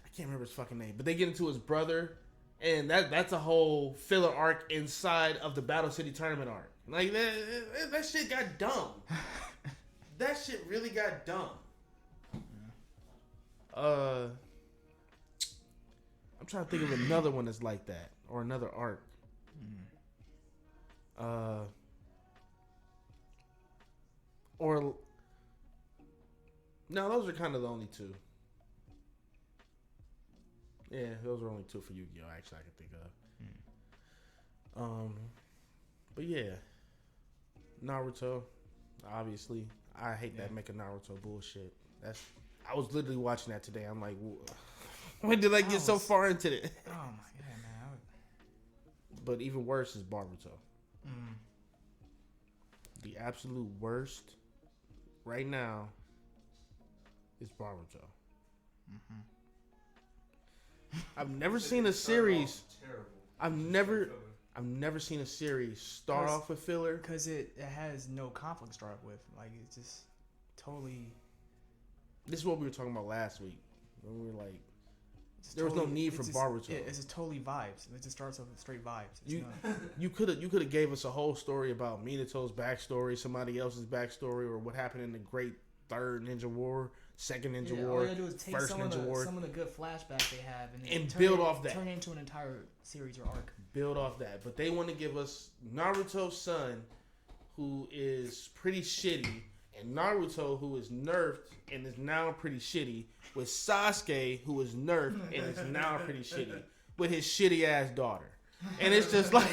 I can't remember his fucking name, but they get into his brother. And that's a whole filler arc inside of the Battle City tournament arc. Like that shit got dumb. That shit really got dumb. I'm trying to think of another one that's like that or another arc. Or no, those are kind of the only two. Yeah, those are only two for Yu-Gi-Oh! Actually, I can think of. But yeah, Naruto. Obviously, I hate that making Naruto bullshit. I was literally watching that today. I'm like, when did I get so far into it? Oh my god, man! But even worse is Boruto. The absolute worst right now is Boruto. I've never seen a series. I've never seen a series start off with filler Because it has no conflict to start with. Like it's just totally. This is what we were talking about last week when we were like, there was no need for Boruto. It's just totally vibes. It just starts off with straight vibes. It's You could have gave us a whole story about Minato's backstory, somebody else's backstory, or what happened in the Great Third Ninja War, Second Ninja War, all you gotta do is take First Ninja War, some of the good flashbacks they have and build off that. Turn it into an entire series or arc. Build off that. But they want to give us Naruto's son, who is pretty shitty, and Naruto, who is nerfed and is now pretty shitty, with Sasuke, who is nerfed and is now pretty shitty, with his shitty ass daughter. And it's just like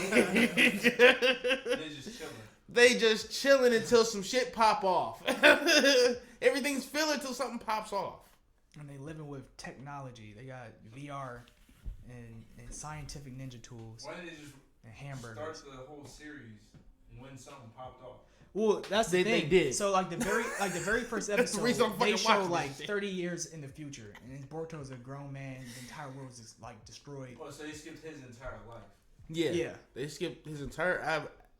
they just chilling until some shit pop off. Everything's filler until something pops off. And they living with technology. They got VR and scientific ninja tools. Why did they just and hamburgers. start the whole series when something popped off? Well, that's the They thing. did. So like the very first That's the episode, reason I'm they fucking show watching like this shit. 30 years in the future, and Boruto's a grown man. The entire world is like destroyed. Oh, so they skipped his entire life. Yeah. Yeah. They skipped his entire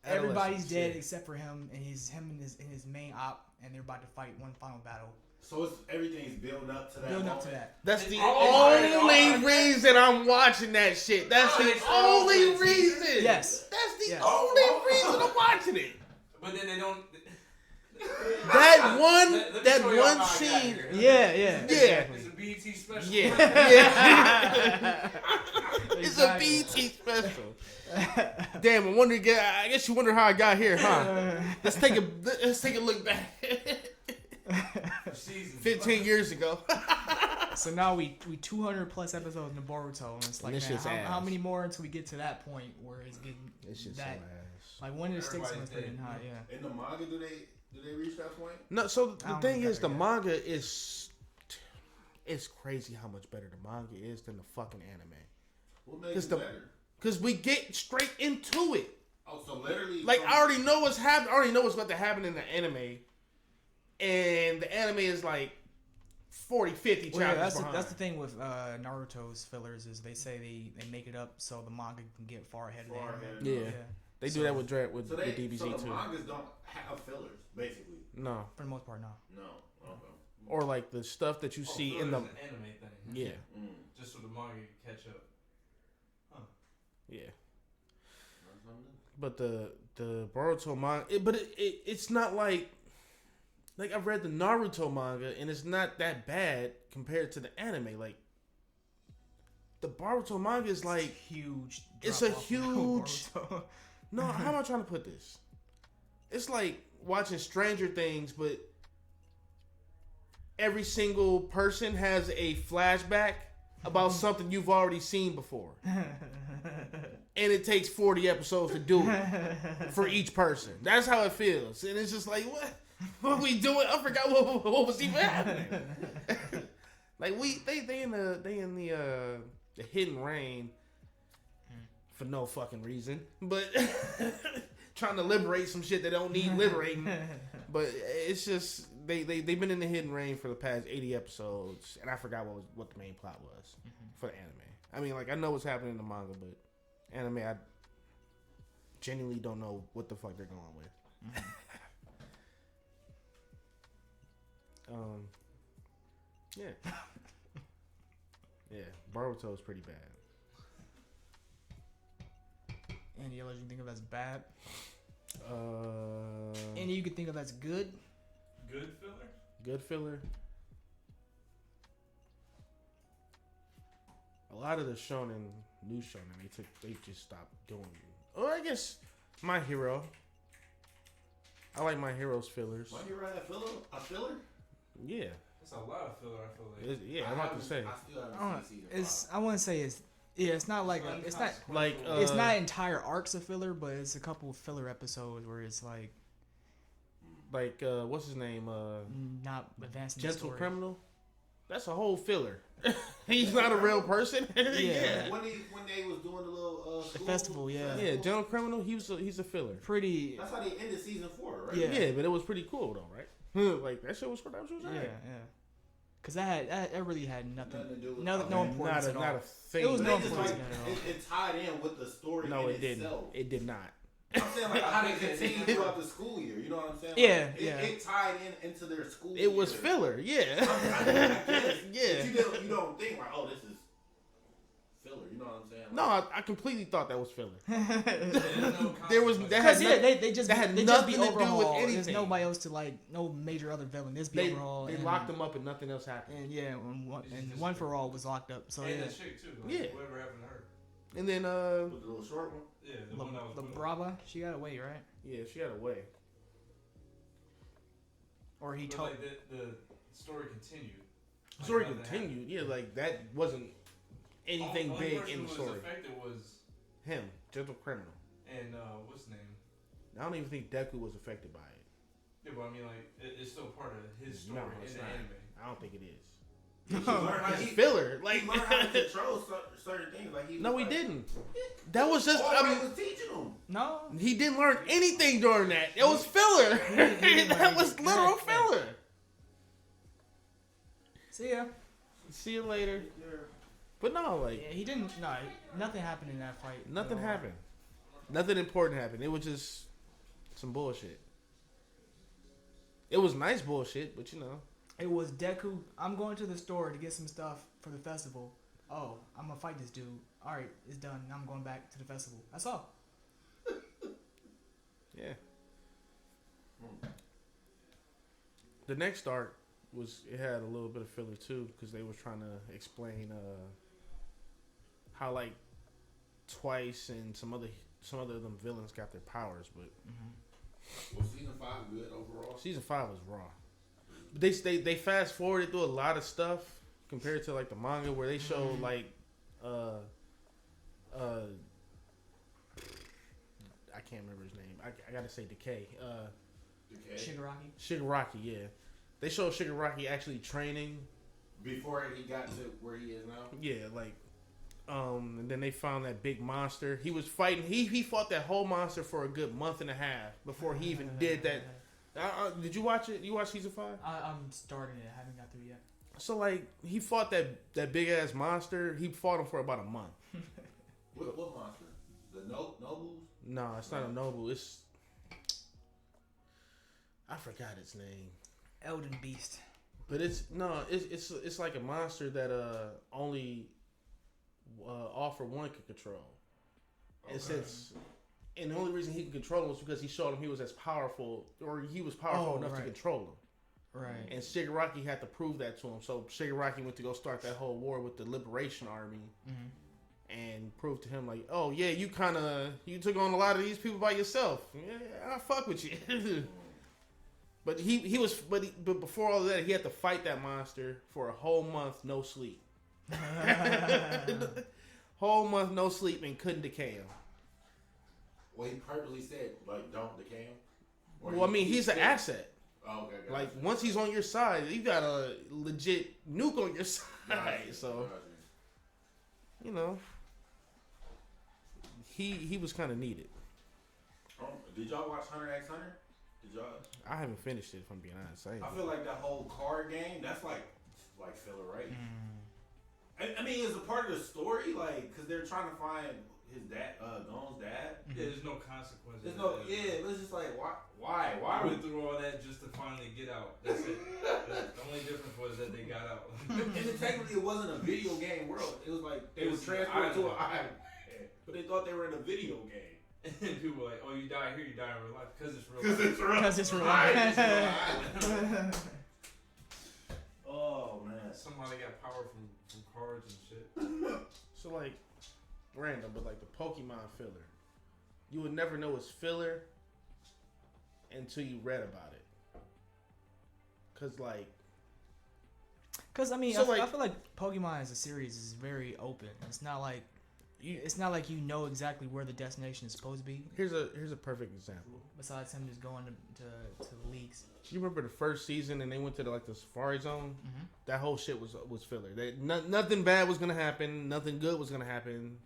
Everybody's adolescence. dead Yeah. except for him and his main op, and they're about to fight one final battle. So it's everything's building up to that. Building up moment. to that. That's the Oh, only reason I'm watching that shit. That's the only reason. Yes. That's the Yes. only reason I'm watching it. But then they don't. That one, Let me that show y'all one how I got scene. here. Yeah. It's a BT special. Yeah. It's a Exactly. BT special. Damn, I guess you wonder how I got here, huh? Let's take a look back. Seasons. 15 years ago. So now we 200 plus episodes in Boruto, and it's like, And this man, shit's how ass. many more until we get to that point where it's getting This shit's that? so ass. Like when it sticks when Everybody's it's getting dead. hot, yeah. In the manga, do they reach that point? No, so I the don't thing know is, the yet. manga is. It's crazy how much better the manga is than the fucking anime. What makes 'Cause it the- better? Because we get straight into it. Oh, so literally, Like, from- I already know what's happening. I already know what's about to happen in the anime. And the anime is like 40, 50 Well, yeah, chapters that's behind. the thing with Naruto's fillers is they say they make it up so the manga can get far ahead of the Far anime. ahead. Yeah. They do that with so they, DBZ so the too. mangas don't have fillers, basically. No. For the most part, no. No. Okay. Or like the stuff that you see in the. An anime thing. Yeah. Mm. Just so the manga can catch up. Yeah. That's something. But the Boruto manga, it's not like I've read the Naruto manga and it's not that bad compared to the anime. Like the Boruto manga is like Huge. It's a drop-off from huge- Boruto. no. How am I trying to put this? It's like watching Stranger Things, but every single person has a flashback about something you've already seen before, and it takes 40 episodes to do it for each person. That's how it feels, and it's just like what we doing? I forgot what was even happening. Like they in the hidden rain for no fucking reason, but trying to liberate some shit that don't need liberating. But it's just they've been in the hidden rain for the past 80 episodes, and I forgot what the main plot was for the anime. I mean, like I know what's happening in the manga, but anime I genuinely don't know what the fuck they're going with. Yeah. Yeah, Boruto is pretty bad. Any others you think of as bad? Uh, Any you could think of as good? Good filler? Good filler. A lot of the shonen, new shonen, they just stopped doing it. Or I guess My Hero. I like My Hero's fillers. My Hero had a filler? Yeah, That's a lot of filler, I feel like. yeah. I'm about to say I still haven't seen season 5. I want to say it's not like it's not like it's not entire arcs of filler, but it's a couple of filler episodes where it's like what's his name? not advancing the Gentle story. Criminal. That's a whole filler. He's not a real person. Yeah. When they was doing the little The school festival, yeah. Yeah, Gentle Criminal. He's a filler. Pretty. That's how they ended season 4, right? Yeah. Yeah, but it was pretty cool though, right? Like that shit was cool. That was Yeah, alright. yeah. Cause that really had nothing, Nothing to do with no importance at all. Not a thing. It was But no they just importance like, at all. it tied in with the story No, in it didn't. itself. It did not. I'm saying like how they continue throughout the school year. You know what I'm saying? Yeah, Like, yeah. It tied in into their school. It was year. filler. Yeah. I guess. Yeah. But you don't think like, oh, this is filler. You know what I'm saying? Like, No, I completely thought that was filler. No There was consequence. that had Cause yeah, nothing- they just that had they just be nothing to do with overhauled. There's anything. nobody else to like, no major other villain. This be they overhauled. they and, locked them up and nothing else happened. And yeah, and one for all was locked up. So And yeah, the chick too. Like, Yeah. Whatever happened to her. And then with the little short one. Yeah, the one that was La good. Brava, she got away, right? yeah, she had a way. Or he But told. like the story continued. Like, Story nothing continued. Yeah, like that wasn't happened. anything Only big person in the who story. was affected was Him, Gentle Criminal. and what's his name? I don't even think Deku was affected by it. Yeah, but I mean like it's still part of his story No, in it's the not. anime. I don't think it is. He learned how It's he filler. Like, he learned how to control certain things. Like he. no, was he like, didn't. That was just. All I right mean, was teaching him. No. he didn't learn anything during that. It was filler. That was literal filler. See ya. See you later. But no, like Yeah, he didn't. No, nothing happened in that fight. nothing at all. happened. Nothing important happened. It was just some bullshit. It was nice bullshit, but you know. It was Deku. I'm going to the store to get some stuff for the festival. Oh, I'm gonna fight this dude. All right, it's done. Now I'm going back to the festival. That's all. Yeah. The next arc was it had a little bit of filler too because they were trying to explain how like Twice and some other of them villains got their powers, but Was season 5 good overall? season 5 was raw. But they fast forwarded through a lot of stuff compared to like the manga where they show like I can't remember his name. I gotta say Decay. Shigaraki. Shigaraki, yeah. They showed Shigaraki actually training. Before he got to where he is now? Yeah, like and then they found that big monster. He was fighting. He fought that whole monster for a good month and a half before he even did that. Did you watch it? You watch season 5? I'm starting it. I haven't got through yet. So like he fought that big ass monster. He fought him for about a month. What monster? The Nobles? No, it's not a noble. It's I forgot its name. Elden Beast. But it's like a monster that only All For One could control. And the only reason he could control him was because he showed him he was as powerful, or he was powerful enough to control him. Right. And Shigaraki had to prove that to him. So Shigaraki went to go start that whole war with the Liberation Army, and prove to him like, oh yeah, you took on a lot of these people by yourself. Yeah, I fuck with you. But but before all of that, he had to fight that monster for a whole month, no sleep. Whole month, no sleep, and couldn't decay him. Well, he purposely said, like, don't decay him? Well, I mean, he's an asset. Oh, okay. Gotcha. Like, once he's on your side, you got a legit nuke on your side. Gotcha. So, you know, he was kind of needed. Did y'all watch Hunter x Hunter? Did y'all? I haven't finished it, if I'm being honest. I feel like that whole card game, that's like filler, right? I mean, it's a part of the story, like, because they're trying to find his dad, Gon's dad. Yeah, there's no consequences. There's no, yeah, it's just like, why? I went through all that just to finally get out. That's it. The only difference was that they got out. And then technically, it wasn't a video game world. It was like they were transported to an island, but they thought they were in a video game. And people were like, oh, you die here, you die in real life. Because it's real Because life. it's real. Because it's real life. Oh man, Somebody got power from cards and shit. So, like, random, but like the Pokemon filler. You would never know it's filler until you read about it. Because I mean, So, I feel like Pokemon as a series is very open. It's not like you know exactly where the destination is supposed to be. Here's a perfect example. Besides him just going to the leagues. You remember the first season and they went to the Safari Zone? That whole shit was filler. Nothing bad was gonna happen. Nothing good was gonna happen.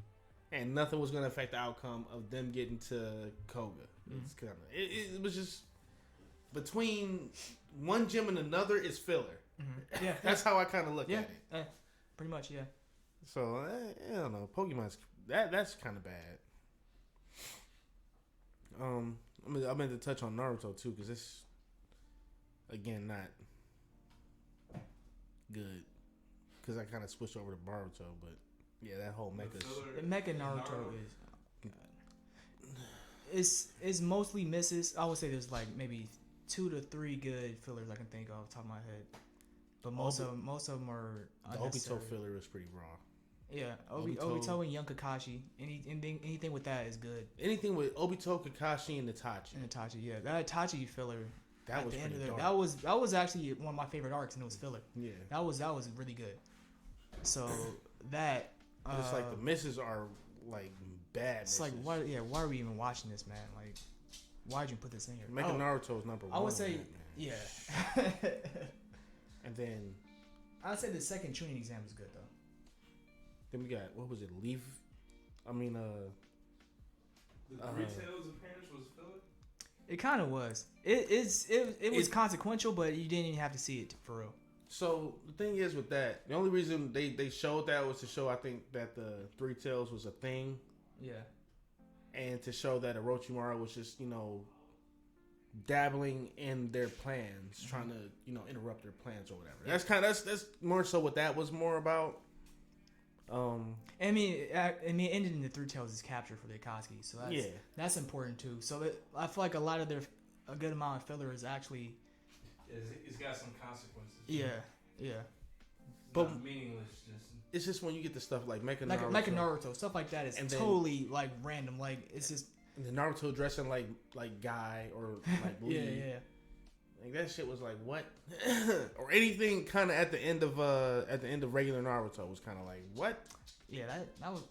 And nothing was gonna affect the outcome of them getting to Koga. It was just between one gym and another is filler. Yeah, That's how I kind of look at it. Pretty much, yeah. So I don't know. Pokemon's that's kind of bad. I meant to touch on Naruto too because it's again not good because I kind of switched over to Boruto, but yeah, that whole mecha. The Mecha Naruto is mostly misses. I would say there's like maybe 2 to 3 good fillers I can think of off the top of my head, but most of them are the unnecessary. Obito filler is pretty raw. Yeah, Obito and young Kakashi. Anything with that is good. Anything with Obito, Kakashi, and Itachi. And Itachi, yeah, that Itachi filler. That was pretty dark. That was actually one of my favorite arcs, and it was filler. Yeah, that was really good. So that it's like the misses are like bad. It's like why are we even watching this, man? Like, why'd you put this in here? Mecha Naruto is number 1. I would say that, yeah. And then I'd say the second Chunin exam was good though. Then we got, what was it? Leaf. I mean, The Three Tails appearance was filler. It kind of was. It was consequential, but you didn't even have to see it for real. So the thing is with that, the only reason they showed that was to show, I think, that the Three Tails was a thing. Yeah. And to show that Orochimaru was just, dabbling in their plans, trying to, interrupt their plans or whatever. That's more so what that was more about. I mean, it ended in the Three Tails' capture for the Akatsuki, so that's important too. So I feel like a good amount of filler is actually. It's got some consequences. Yeah. But not meaningless. It's just when you get the stuff like Mecha Naruto, stuff like that is totally like random. Like it's just. And the Naruto dressing like Guy or like Lee. yeah. Like that shit was like what, or anything kind of at the end of regular Naruto was kind of like what. Yeah, that was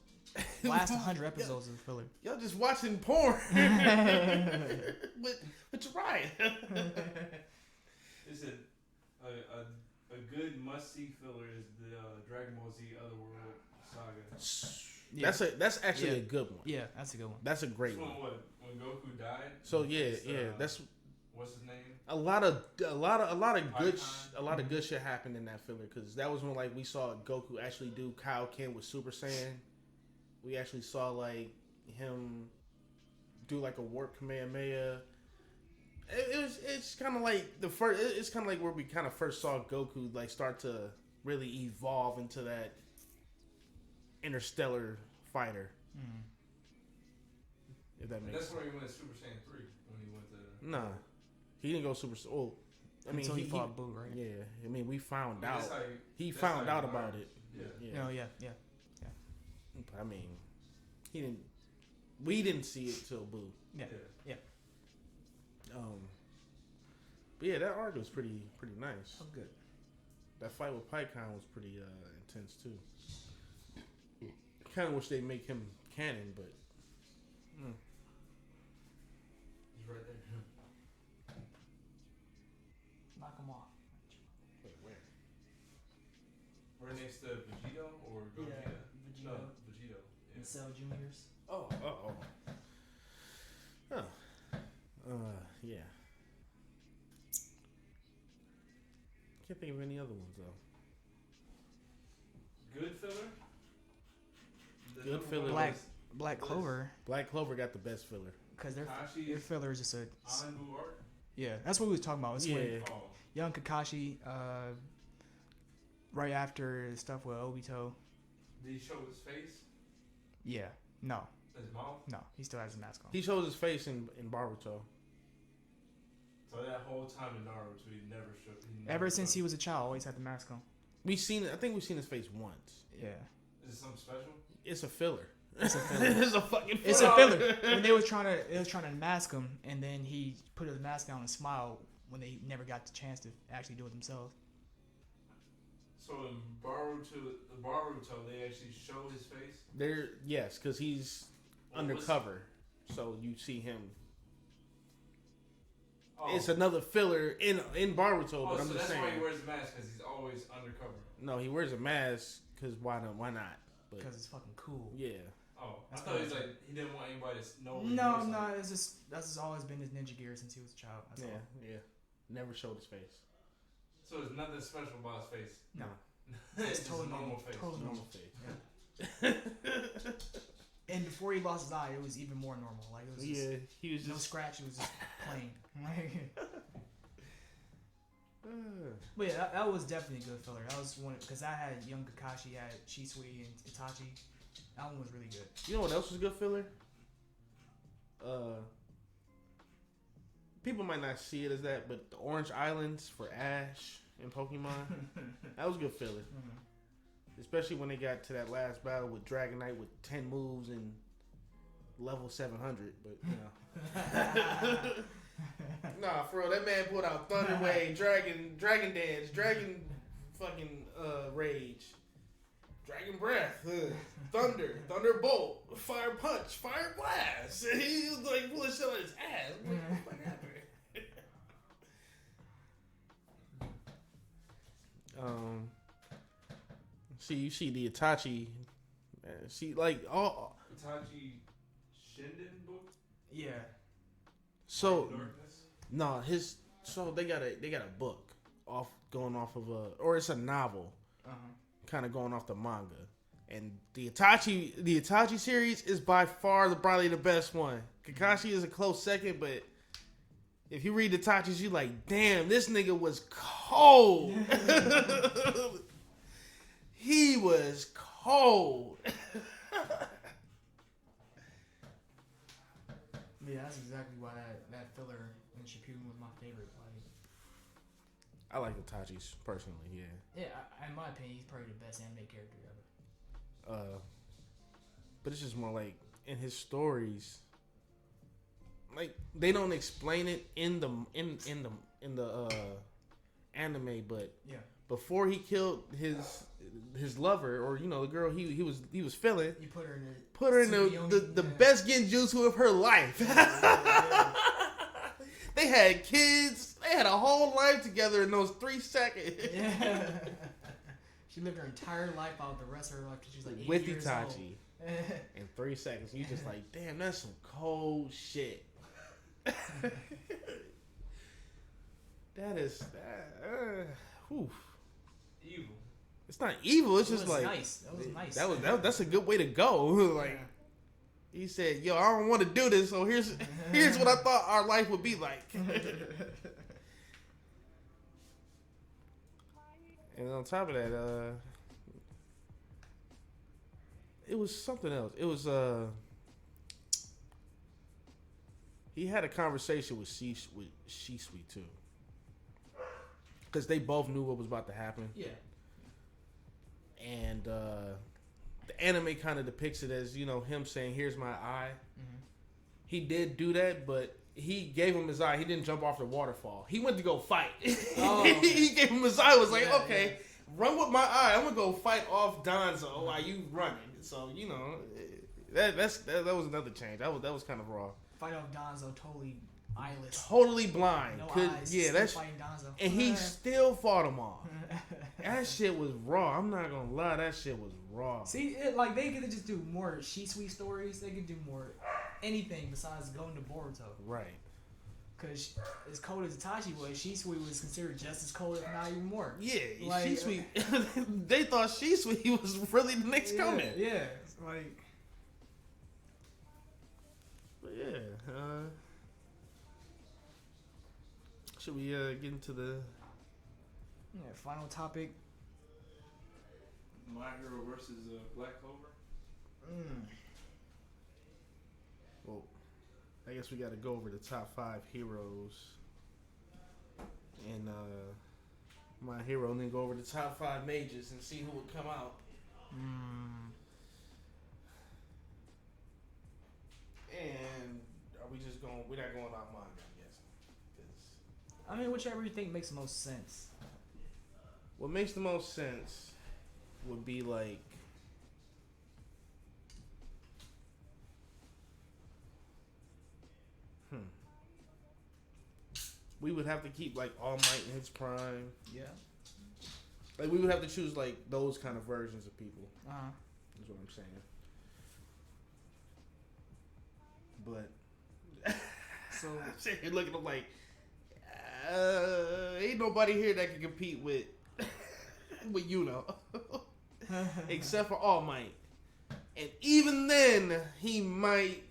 last 100 episodes of filler. Y'all just watching porn. But you're right. Is it a good must see filler is the Dragon Ball Z Otherworld saga. Yeah. That's actually a good one. Yeah, that's a good one. That's a great one. When Goku died. So that's. What's his name? A lot of good shit happened in that filler because that was when like we saw Goku actually do Kaioken with Super Saiyan. We actually saw like him do like a warp Kamehameha. It's kind of like it's kind of like where we kind of first saw Goku like start to really evolve into that interstellar fighter. Mm. If that makes sense. That's where he went to Super Saiyan 3 when he went to. Nah. He didn't go super. Oh, I mean, he fought Boo, right? Yeah, I mean, we found out. He that's found out about it. Yeah. Oh yeah. I mean, he didn't. We didn't see it till Boo. Yeah. But yeah, that arc was pretty nice. Oh, good. That fight with Pycon was pretty intense too. Kind of wish they'd make him canon, but. He's right there. Knock him off. Wait, where? Right next to Vegito or Gogeta? Yeah, Vegito. No, Vegito. Yeah. And Cell Juniors. Oh. Yeah. Can't think of any other ones though. Good filler. Good filler. Black Clover. Black Clover got the best filler. Because their filler is just a. Anbu arc? Yeah, that's what we was talking about. It's when Oh. young Kakashi, right after stuff with Obito. Did he show his face? Yeah. No. His mouth? No. He still has his mask on. He shows his face in Boruto. So that whole time in Naruto, he never showed. Ever since he was a child, always had the mask on. I think we've seen his face once. Yeah. Is it something special? It's a filler. It's a filler. It's a fucking filler. It's a filler. When they was trying to mask him, and then he put his mask down and smiled when they never got the chance to actually do it themselves. So in Boruto, they actually show his face? Yes, because he's undercover, so you see him. Oh. It's another filler in Boruto, but I'm so just saying. that's why he wears a mask, because he's always undercover. No, he wears a mask because why not? Because it's fucking cool. Yeah. Oh, I thought he was like he didn't want anybody to know. No, that's just always been his ninja gear since he was a child. That's all. Yeah. Never showed his face. So there's nothing special about his face. No. It's totally normal face. Totally normal face. Yeah. And before he lost his eye, it was even more normal. Like it was he was no scratch. It was just plain. But yeah, that was definitely a good filler. That was one because I had young Kakashi, I had Shisui and Itachi. That one was really good. You know what else was good filler? People might not see it as that, but the Orange Islands for Ash in Pokemon, that was good filler. Mm-hmm. Especially when they got to that last battle with Dragonite with 10 moves and level 700. But you know, nah, for real, that man pulled out Thunder Wave, Dragon Dance, Dragon fucking Rage, Dragon Breath, Thunder, Thunderbolt, Fire Punch, Fire Blast. He was like pulling shit on his ass. What the fuck happened? you see the Itachi. See, like all. Itachi Shinden book. Yeah. So Darkness? no, his. So they got a book going off of or it's a novel, kind of going off the manga. And the Itachi series is by far probably the best one. Kakashi is a close second, but if you read Itachi's, you like, damn, this nigga was cold. He was cold. Yeah, that's exactly why that filler in Shippuden was my favorite. Like, I like Itachi's personally, yeah. Yeah, in my opinion, he's probably the best anime character ever. But it's just more like in his stories, like they don't explain it in the anime, but Yeah. before he killed his lover, or the girl he was feeling, You put her in the best genjutsu of her life. Yeah. They had kids. They had a whole life together in those 3 seconds. Yeah. She lived her entire life out the rest of her life because she's like 80 With years Itachi old. in 3 seconds. You just like, damn, that's some cold shit. That is that. Oof. Evil. It's not evil. It's It just was like nice. That was nice. That's a good way to go. Like he said, "Yo, I don't want to do this, so here's what I thought our life would be like." And on top of that, it was something else. It was he had a conversation with Shisui too, because they both knew what was about to happen. Yeah. And the anime kind of depicts it as him saying, "Here's my eye." Mm-hmm. He did do that, but he gave him his eye. He didn't jump off the waterfall. He went to go fight. Oh, okay. He gave him his eye. Was like, Yeah, okay, run with my eye. I'm gonna go fight off Danzo while you running. So that was another change. That was kind of raw. Fight off Danzo totally eyeless. Totally blind. No Could- eyes. yeah, still that's fighting Danzo. and he still fought him off. That shit was raw. I'm not gonna lie, that shit was raw. See, they could just do more Shisui stories. They could do more anything besides going to Boruto. Right. Because as cold as Itachi was, Shisui was considered just as cold, if not even more. Yeah, Like- Shisui. They thought Shisui was really the next coming. Yeah, it's like But yeah. Should we get into the? final topic. My Hero versus Black Clover. Well, I guess we got to go over the top 5 heroes, and My Hero, and then go over the top 5 mages and see who would come out. And are we just going? We're not going off manga, I guess. 'Cause I mean, whichever you think makes the most sense. what makes the most sense would be like. We would have to keep like All Might in his prime. Yeah. Like we would have to choose like those kind of versions of people. Is what I'm saying. But So I'm sitting here looking at him like, ain't nobody here that can compete with except for All Might. And even then, he might.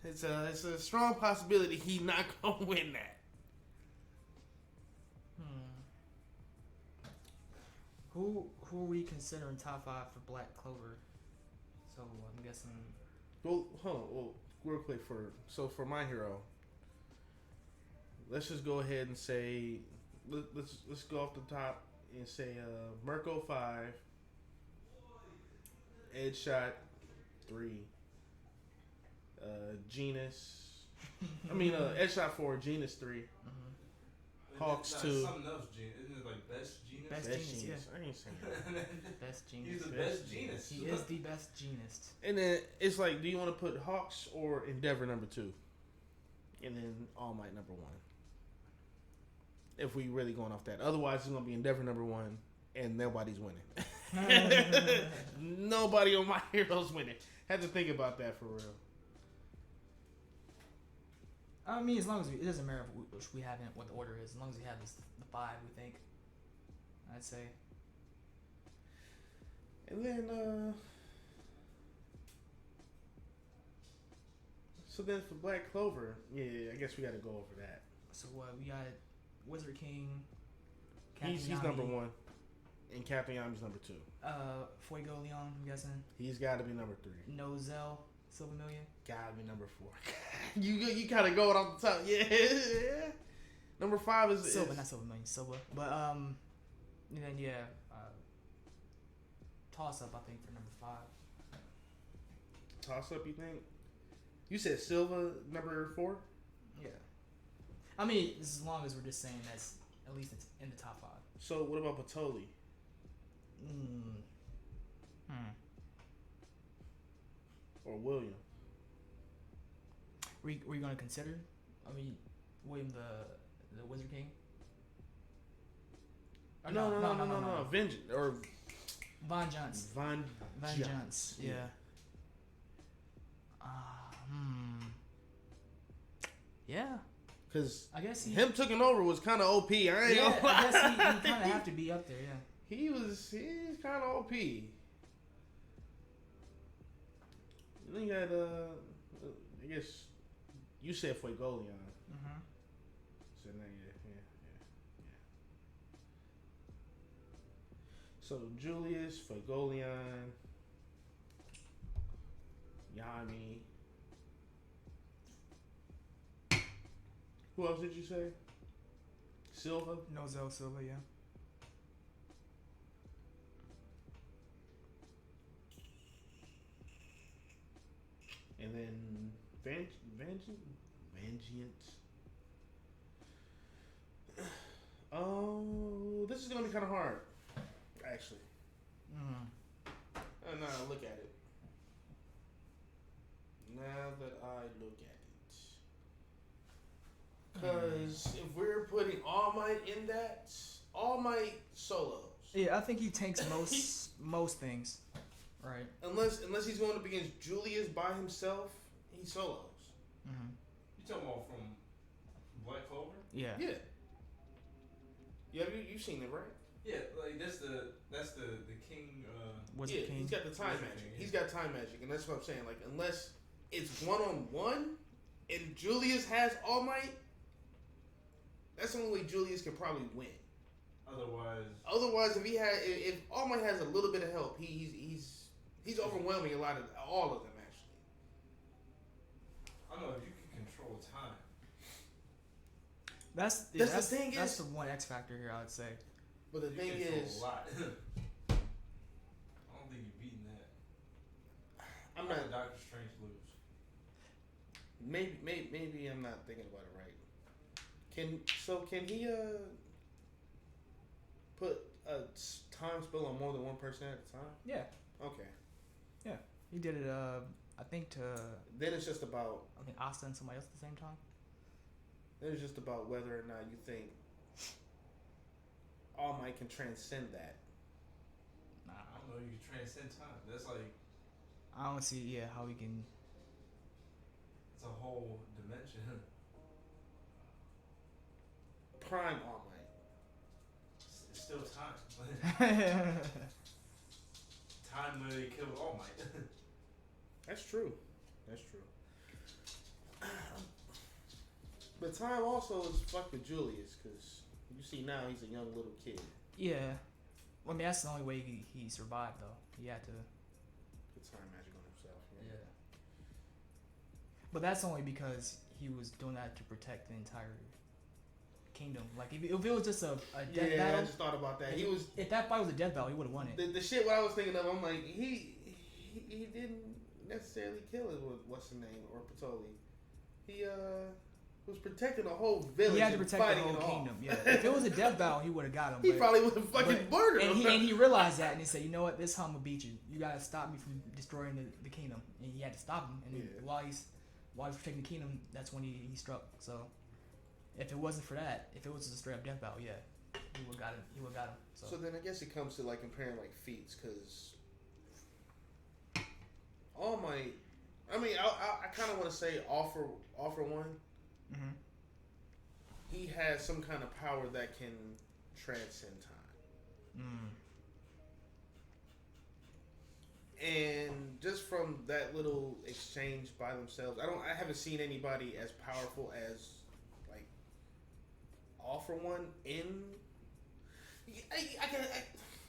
It's a strong possibility he not gonna win that. Who are we considering top 5 for Black Clover? So I'm guessing. Well, hold on. Well, real quick for My Hero. Let's just go ahead and say let's go off the top and say Mirko 5, Edgeshot 3, Genus. I mean Edgeshot 4, Genus 3, Hawks That's 2. something else, Gene. Isn't it like Best Genus? Best Genus, yeah. I ain't saying that. Best genius. He's the best Genus. He is the best genist. And then it's like, do you want to put Hawks or Endeavor number 2, and then All Might number 1? If we really going off that, otherwise it's gonna be Endeavor number 1, and nobody's winning. Nobody on my heroes winning. Had to think about that for real. I mean, as long as it doesn't matter which we have in what the order is. As long as we have the 5, we think. I'd say. And then, so then for Black Clover, yeah, I guess we got to go over that. So what we got? Wizard King. He's number 1, and Captain Yami's number 2. Fuego Leon, I'm guessing. He's got to be number 3. Nozel, Silver Million. Gotta be number 4. you kind of going off the top, yeah. Number 5 is Silver, not Silver Million, Silver. But and then toss up, I think, for number 5. Toss up, you think? You said Silva number 4? Yeah. I mean, as long as we're just saying that's at least it's in the top 5. So what about Patoli? Or William? Were you going to consider? I mean, William the Wizard King. Or No. Vengeance or Von Jones. Von Jones. Yeah. Yeah. Because I guess him taking over was kind of OP. I guess he kind of have to be up there. Yeah. He's kind of OP. Then you got I guess you said Fuegolion. Mm-hmm. So now yeah. So Julius, Fuegolion, Yami. Who else did you say? Silva? Nozel Silva, yeah. And then Vengeance. Oh, this is gonna be kind of hard, actually. Now I look at it. Now that I look at it, because if we're putting All Might in that, All Might solos. Yeah, I think he tanks most things, right? Unless he's going up against Julius by himself, he solos. Mm-hmm. You talking about from Black Clover? Yeah. Yeah. You've seen it, right? Yeah, like that's the king. Wizard King. He's got the time Wizard magic. King, He's got time magic, and that's what I'm saying. Like, unless it's 1-on-1, and Julius has All Might, that's the only way Julius can probably win. Otherwise, if All Might has a little bit of help, he's overwhelming all of them actually. I don't know if you can control time. That's the thing. That's the one X factor here, I would say. But the thing is, a lot. I don't think you're beating that. I'm How not. did Doctor Strange lose? Maybe I'm not thinking about it right. Can he put a time spell on more than one person at a time? Yeah. Okay. Yeah. He did it. I think to. Then it's just about. I think Asta and somebody else at the same time. Then it's just about whether or not you think All Might can transcend that. Nah. I don't know. You can transcend time. That's like. I don't see how he can. It's a whole dimension. Prime All Might. It's still time. Time literally killed All Might. That's true. But time also is fucked with Julius, because you see now he's a young little kid. Yeah. Well, I mean, that's the only way he survived, though. He had to. Put time magic on himself. Yeah. But that's only because he was doing that to protect the entire kingdom. Like, if it was just a death battle. I just thought about that. If that fight was a death battle, he would have won it. The shit what I was thinking of, I'm like, he didn't necessarily kill it with what's the name or Patoli. He was protecting a whole village. He had to and protect the fighting whole it kingdom. off. Yeah. If it was a death battle, he would have got him. He probably would have fucking murdered him. And he realized that, and he said, "You know what? This time I'm gonna beat you. You gotta stop me from destroying the kingdom." And he had to stop him. And while he's protecting the kingdom, that's when he struck. So, if it wasn't for that, if it was just a straight up death battle, yeah, he he would got him. He would got him. So then I guess it comes to like comparing like feats, because All Might. I mean, I kind of want to say All for One. Mm-hmm. He has some kind of power that can transcend time. And just from that little exchange by themselves, I haven't seen anybody as powerful as like All for One in.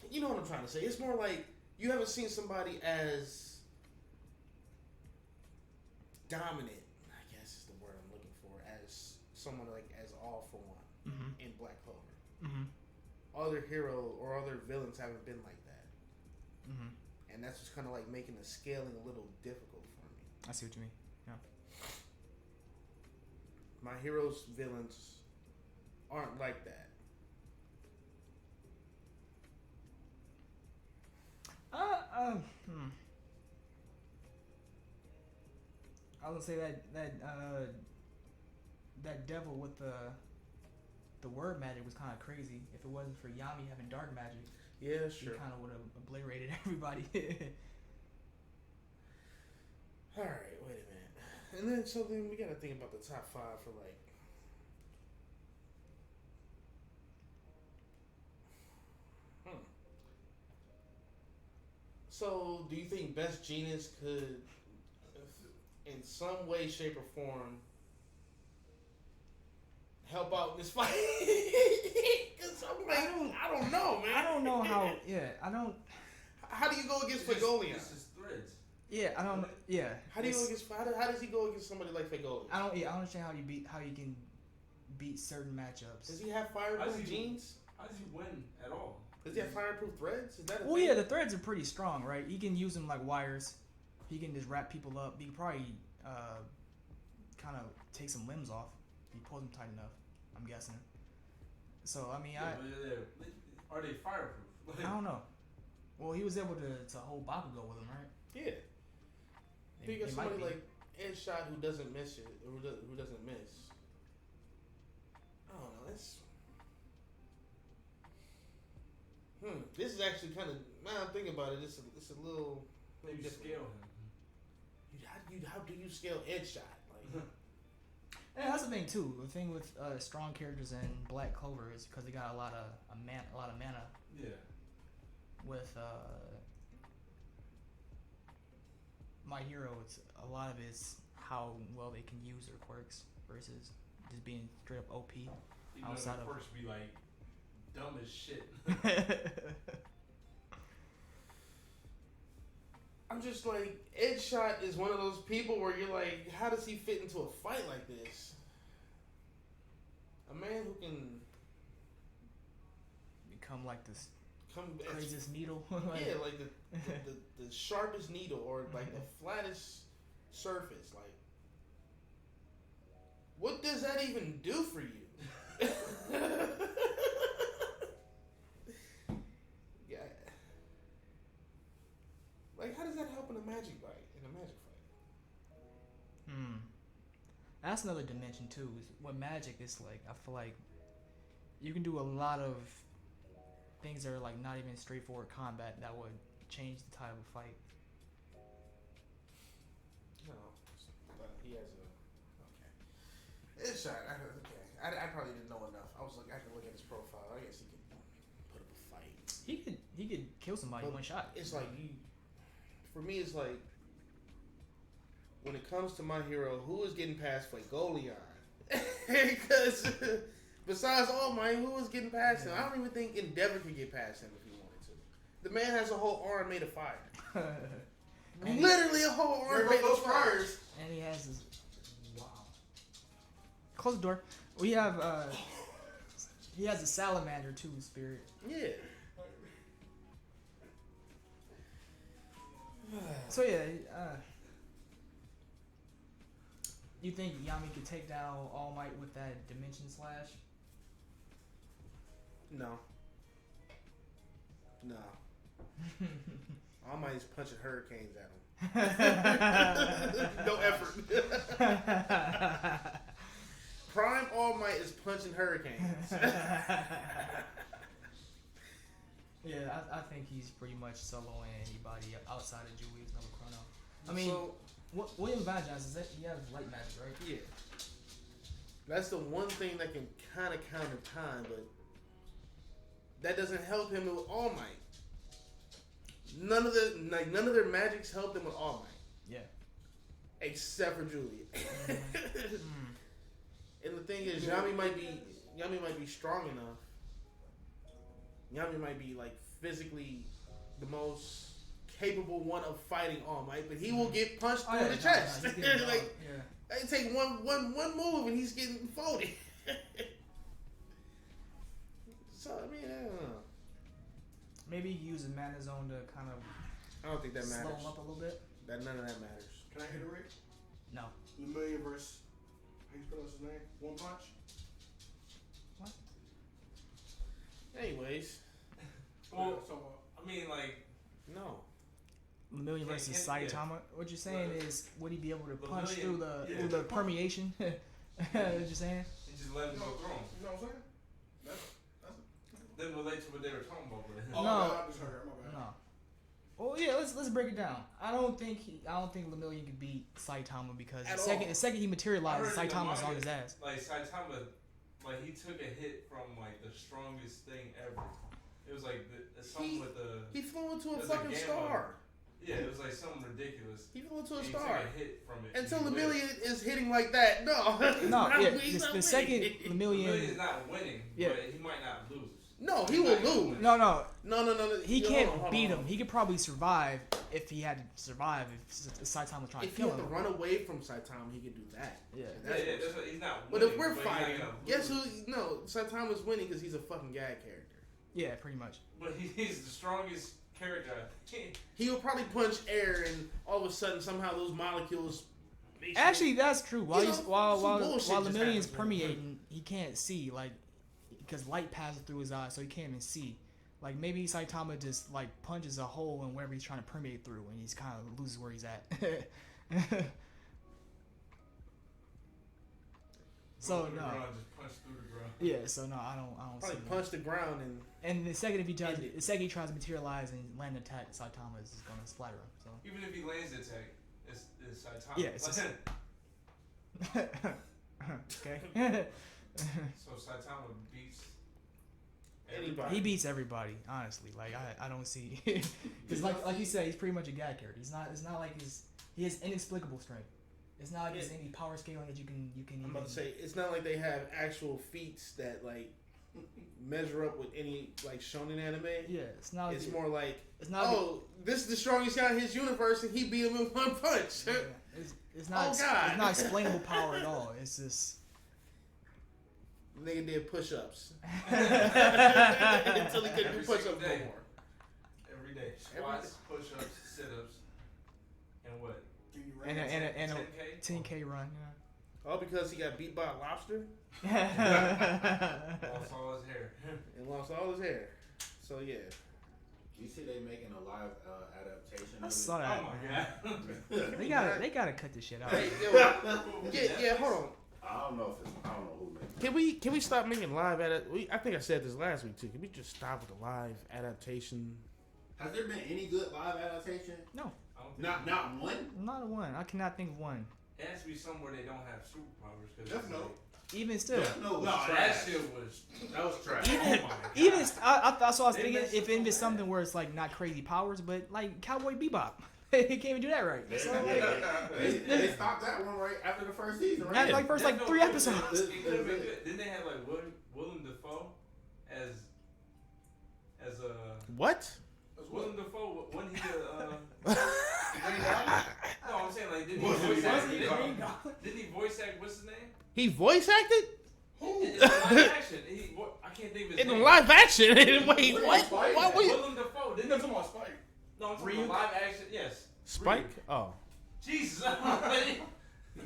You know what I'm trying to say. It's more like you haven't seen somebody as dominant, I guess is the word I'm looking for, as someone like as All for One in Black Clover. Other hero or other villains haven't been like that. And that's just kind of like making the scaling a little difficult for me. I see what you mean. Yeah. My heroes' villains aren't like that. I would say that devil with the word magic was kind of crazy. If it wasn't for Yami having dark magic, Yeah, sure. he kind of would have obliterated everybody. All right, wait a minute. And then we got to think about the top 5 for like. So, do you think Best Genius could, in some way, shape, or form, help out in this fight? Because I'm like, I don't know, man. I don't know how. Yeah, I don't. How do you go against Fagolian? This is threads. Yeah, I don't. Yeah. How do you go against? How does he go against somebody like Fagolian? I don't. Yeah, I don't understand how you can beat certain matchups. Does he have fireproof jeans? How does he win at all? Does he have fireproof threads? Is that a Well, thing? yeah, the threads are pretty strong, right? He can use them like wires. He can just wrap people up. He can probably kind of take some limbs off if he pulls them tight enough. I'm guessing. So I mean, are they fireproof? I don't know. Well, he was able to hold Bakugo with him, right? Yeah. If you got somebody like Headshot who doesn't miss it, or who doesn't miss. I don't know. This is actually kind of, now I'm thinking about it, it's a little Maybe different. scale him. How do you scale Headshot? Like, Yeah, that's the thing too. The thing with strong characters in Black Clover is because they got a lot of mana. Yeah. With My Hero, it's a lot of it's how well they can use their quirks versus just being straight up OP. Even outside though of the quirks be like dumb as shit. I'm just like, Headshot is one of those people where you're like, how does he fit into a fight like this? A man who can become like this come craziest needle. yeah, like the sharpest needle or like the flattest surface. Like, what does that even do for you? Yeah. Like, how does that help in a magic fight? That's another dimension too. Is what magic is like. I feel like you can do a lot of things that are like not even straightforward combat that would change the tide of a fight. No, but he has a Headshot. Okay, I probably didn't know enough. I could look at his profile. I guess he could put up a fight. He could kill somebody in one shot. It's like for me, it's like when it comes to My Hero, who is getting past Fagolian? Because besides All Might, who is getting past him? I don't even think Endeavor could get past him if he wanted to. The man has a whole arm made of fire. Literally a whole arm made of fire. And he has his. Wow. Close the door. We have. He has a salamander too, spirit. Yeah. So yeah. You think Yami could take down All Might with that Dimension Slash? No. All Might is punching hurricanes at him. No effort. Prime All Might is punching hurricanes. Yeah, I think he's pretty much soloing anybody outside of Julius Novachrono. I mean, So, William Van Johnson, is that he has light magic, right? yeah. That's the one thing that can kind of counter time, but that doesn't help him with All Might. None of their magics help them with All Might. Yeah. Except for Julius. And the thing is, Yami might be strong enough. Yami might be like physically the most capable one of fighting All Might, but he will get punched through the chest. Like, I take one move and he's getting folded. So I mean, I don't know. Maybe he uses Mana Zone to kind of I don't think that slow matters. him up a little bit. None of that matters. Can I iterate? No. Lemillion versus, how you pronounce his name? One Punch? Anyways, Well, I mean, like, no. Lemillion versus Yeah. Saitama. What you're saying is, would he be able to punch Lemillion, through the yeah. through the permeation? What you're saying? he just let him go through him. You know what I'm saying? Didn't relate to what they were talking about, but Oh, No. I just heard. My bad. No. Well, yeah. Let's break it down. I don't think Lemillion could beat Saitama because At the second he materializes, I heard in the Saitama's on manga, his ass. like Saitama, like he took a hit from like the strongest thing ever. It was like something with the He flew into a It's fucking a gamma. star. yeah, it was like something ridiculous. He flew into a He star. took a hit from it. Until He lived. Lemillion is hitting like that. No. No, yeah. He's not The winning. second Lemillion's Lemillion. not winning, Yeah. but he might not lose. No, he will lose. No. No. He Yo, can't hold on, beat hold him. on. He could probably survive if he had to survive if Saitama was trying If to you kill have to him. run away from Saitama, he can do that. Yeah. That's what, he's not But winning. if we're he's not fighting, gonna guess lose. who? No, Saitama's winning because he's a fucking gag character. Yeah, pretty much. But he's the strongest character. I think. He will probably punch air, and all of a sudden, somehow those molecules. Actually, that's true. While You he's know, while some while bullshit while just Lemillion's happens, man. permeating, he can't see because light passes through his eyes, so he can't even see. Like maybe Saitama just like punches a hole in wherever he's trying to permeate through, and he's kind of loses where he's at. So Through the no, ground, just punch through the ground. yeah. So no, I don't see. Probably that. punch the ground and. And the second he tries, End it. the second he tries to materialize and land an attack, Saitama is just gonna splatter him. So Even if he lands the attack, it's Saitama. Yeah, it's Like, okay. so Saitama beats Anybody. He beats everybody, honestly. Like I don't see because like you said, he's pretty much a gag character. It's not like he has inexplicable strength. It's not like there's any power scaling that you can. I'm about to say it's not like they have actual feats that like measure up with any like shonen anime. Yeah, it's not. It's more like It's not. this is the strongest guy in his universe, and he beat him in one punch. Yeah, it's not. Oh, God. It's not explainable power at all. It's just. Nigga did push-ups until he couldn't do Every push-ups single no day. more. every day. Squats, push-ups, sit-ups, and what? And a 10K? 10K run. Yeah. All because he got beat by a lobster Lost all his hair. and lost all his hair. So yeah, You see they making a live adaptation I of saw Oh that. my god. They gotta cut this shit out. hey, yo, yeah. Hold on. I don't know who made it. Can we stop making live I think I said this last week too. Can we just stop with the live adaptation? Has there been any good live adaptation? No, I don't think Not one? not one. I cannot think of one. It has to be somewhere they don't have superpowers. Death Note. Even still. Death Note was No, trash. that shit was. That was trash. Oh my god. Even that's what I was They thinking. messed If up it's so something where it's like not crazy powers, but like Cowboy Bebop, he can't even do that right. So like, They stopped that one right after the first season, right? after like first like 3 episodes. It could have been good. Didn't they have like Willem Dafoe as a What? Willem Dafoe when he Green Goblin? no, I'm saying like didn't he Was he voice act? Green Goblin? Didn't he voice act? What's his name? He voice acted In live action. I can't think of his in name. live action. Wait, what? Spike? Why were you? Willem Dafoe. You're Didn't talking about Spike. no, I'm talking about live action. Yes. Spike? Oh. Jesus.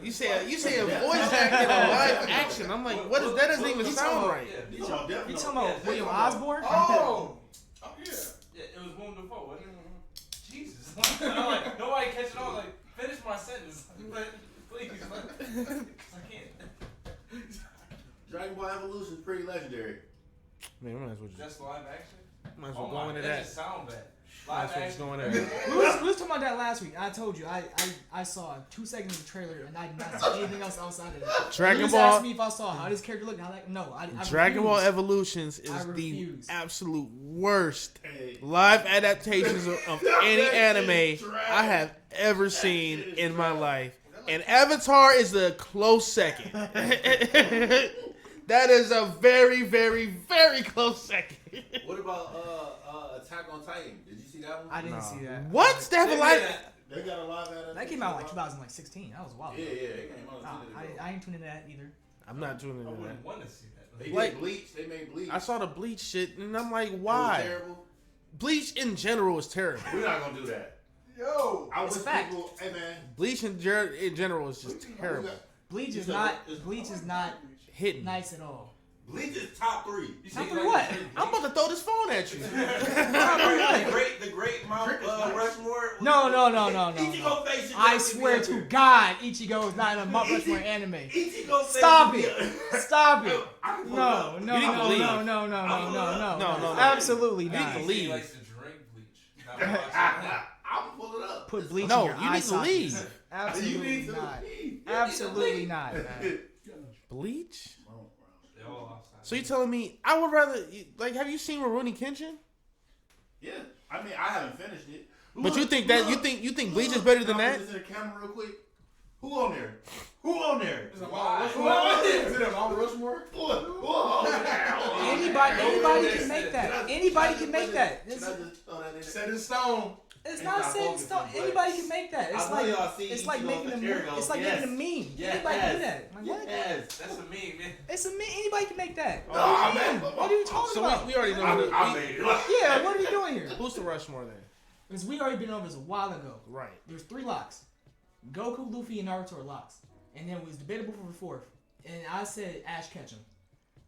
You say a voice acting in a live action. I'm like, what is that? Doesn't even sound right. Yeah. You talking about Death You Note? talking about Yeah, William they- Osborne? Oh! Oh, yeah. Yeah, it was Willem Dafoe, wasn't it? Jesus. I'm like, nobody catch it on. Like, finish my sentence. Please. I can't. Dragon Ball Evolution is pretty legendary. Man, we might as well just. That's live action? Might as well go into that that. just sound bad. Might Live as well just action. go into that. We was talking about that last week. I told you I saw 2 seconds of the trailer and I did not see anything else outside of that. Dragon You just Ball. asked me if I saw how this character looked. And I'm like, no, I Dragon Ball refuse. Evolutions I is the refuse. absolute worst Hey, live adaptations of any That anime shit's trash. I have ever seen shit is in my trash. life. And Avatar is a close second. That is a very, very, very close second. What about Attack on Titan? Did you see that one? I didn't see that. What? They have a They live. made that- They got a live adaptation. That came out in like 2016. That was wild. Yeah, it came out. I ain't tuning into that either. I'm not tuning I into that. wouldn't want to see that. They Like- did Bleach. They made Bleach. I saw the Bleach shit, and I'm like, It was why? terrible. Bleach in general is terrible. We're not gonna do that. Yo. I It's wish a fact. people. Hey man. Bleach in general is just terrible. Bleach You is said not. it's- Bleach is not Hitting. nice at all. Bleach is top 3. You Top see, three what? I'm about to throw this phone at you. the great Mount Rushmore. No. Ichigo face should I definitely swear be up to there. God, Ichigo is not in a Mount Rushmore anime. Ichigo face Stop should be it! up- Stop it! I can pull it No, up. no, You need to no, leave. no, no, no, I'm no, no, No. Absolutely You need not. to He leave. likes to drink bleach. Not watch it. I'll pull it up. Put bleach No, in your you eye need to sockets. leave. You Absolutely need to not. leave. Absolutely not. Man. Bleach? They all outside. So you telling me I would rather like? Have you seen Rurouni Kenshin? Yeah, I mean I haven't finished it. But you think that you think Bleach is better than Can I that? put this in the camera real quick. Who on there? Who on there? Is it Why? Mount Rushmore? Is it a Mount Rushmore? Who on there? Anybody can make that. Anybody can make that. Can I just throw that in? Set in stone. It's It's not not set in focusing, stone. but- Anybody can make that. It's I know like y'all see it's like Ichigo making a there you go. it's like Yes. making a meme. Yes. Anybody can do that. Like what? Yes. That's a meme, man. It's a meme. Anybody can make that. Nah, What man. are you talking So about? we already know. I made it. Yeah, what are we doing here? Who's the Rushmore then? Because we already been over this a while ago. Right. There's 3 locks. Goku, Luffy, and Naruto are locks. And then it was debatable for the 4th. And I said Ash Ketchum.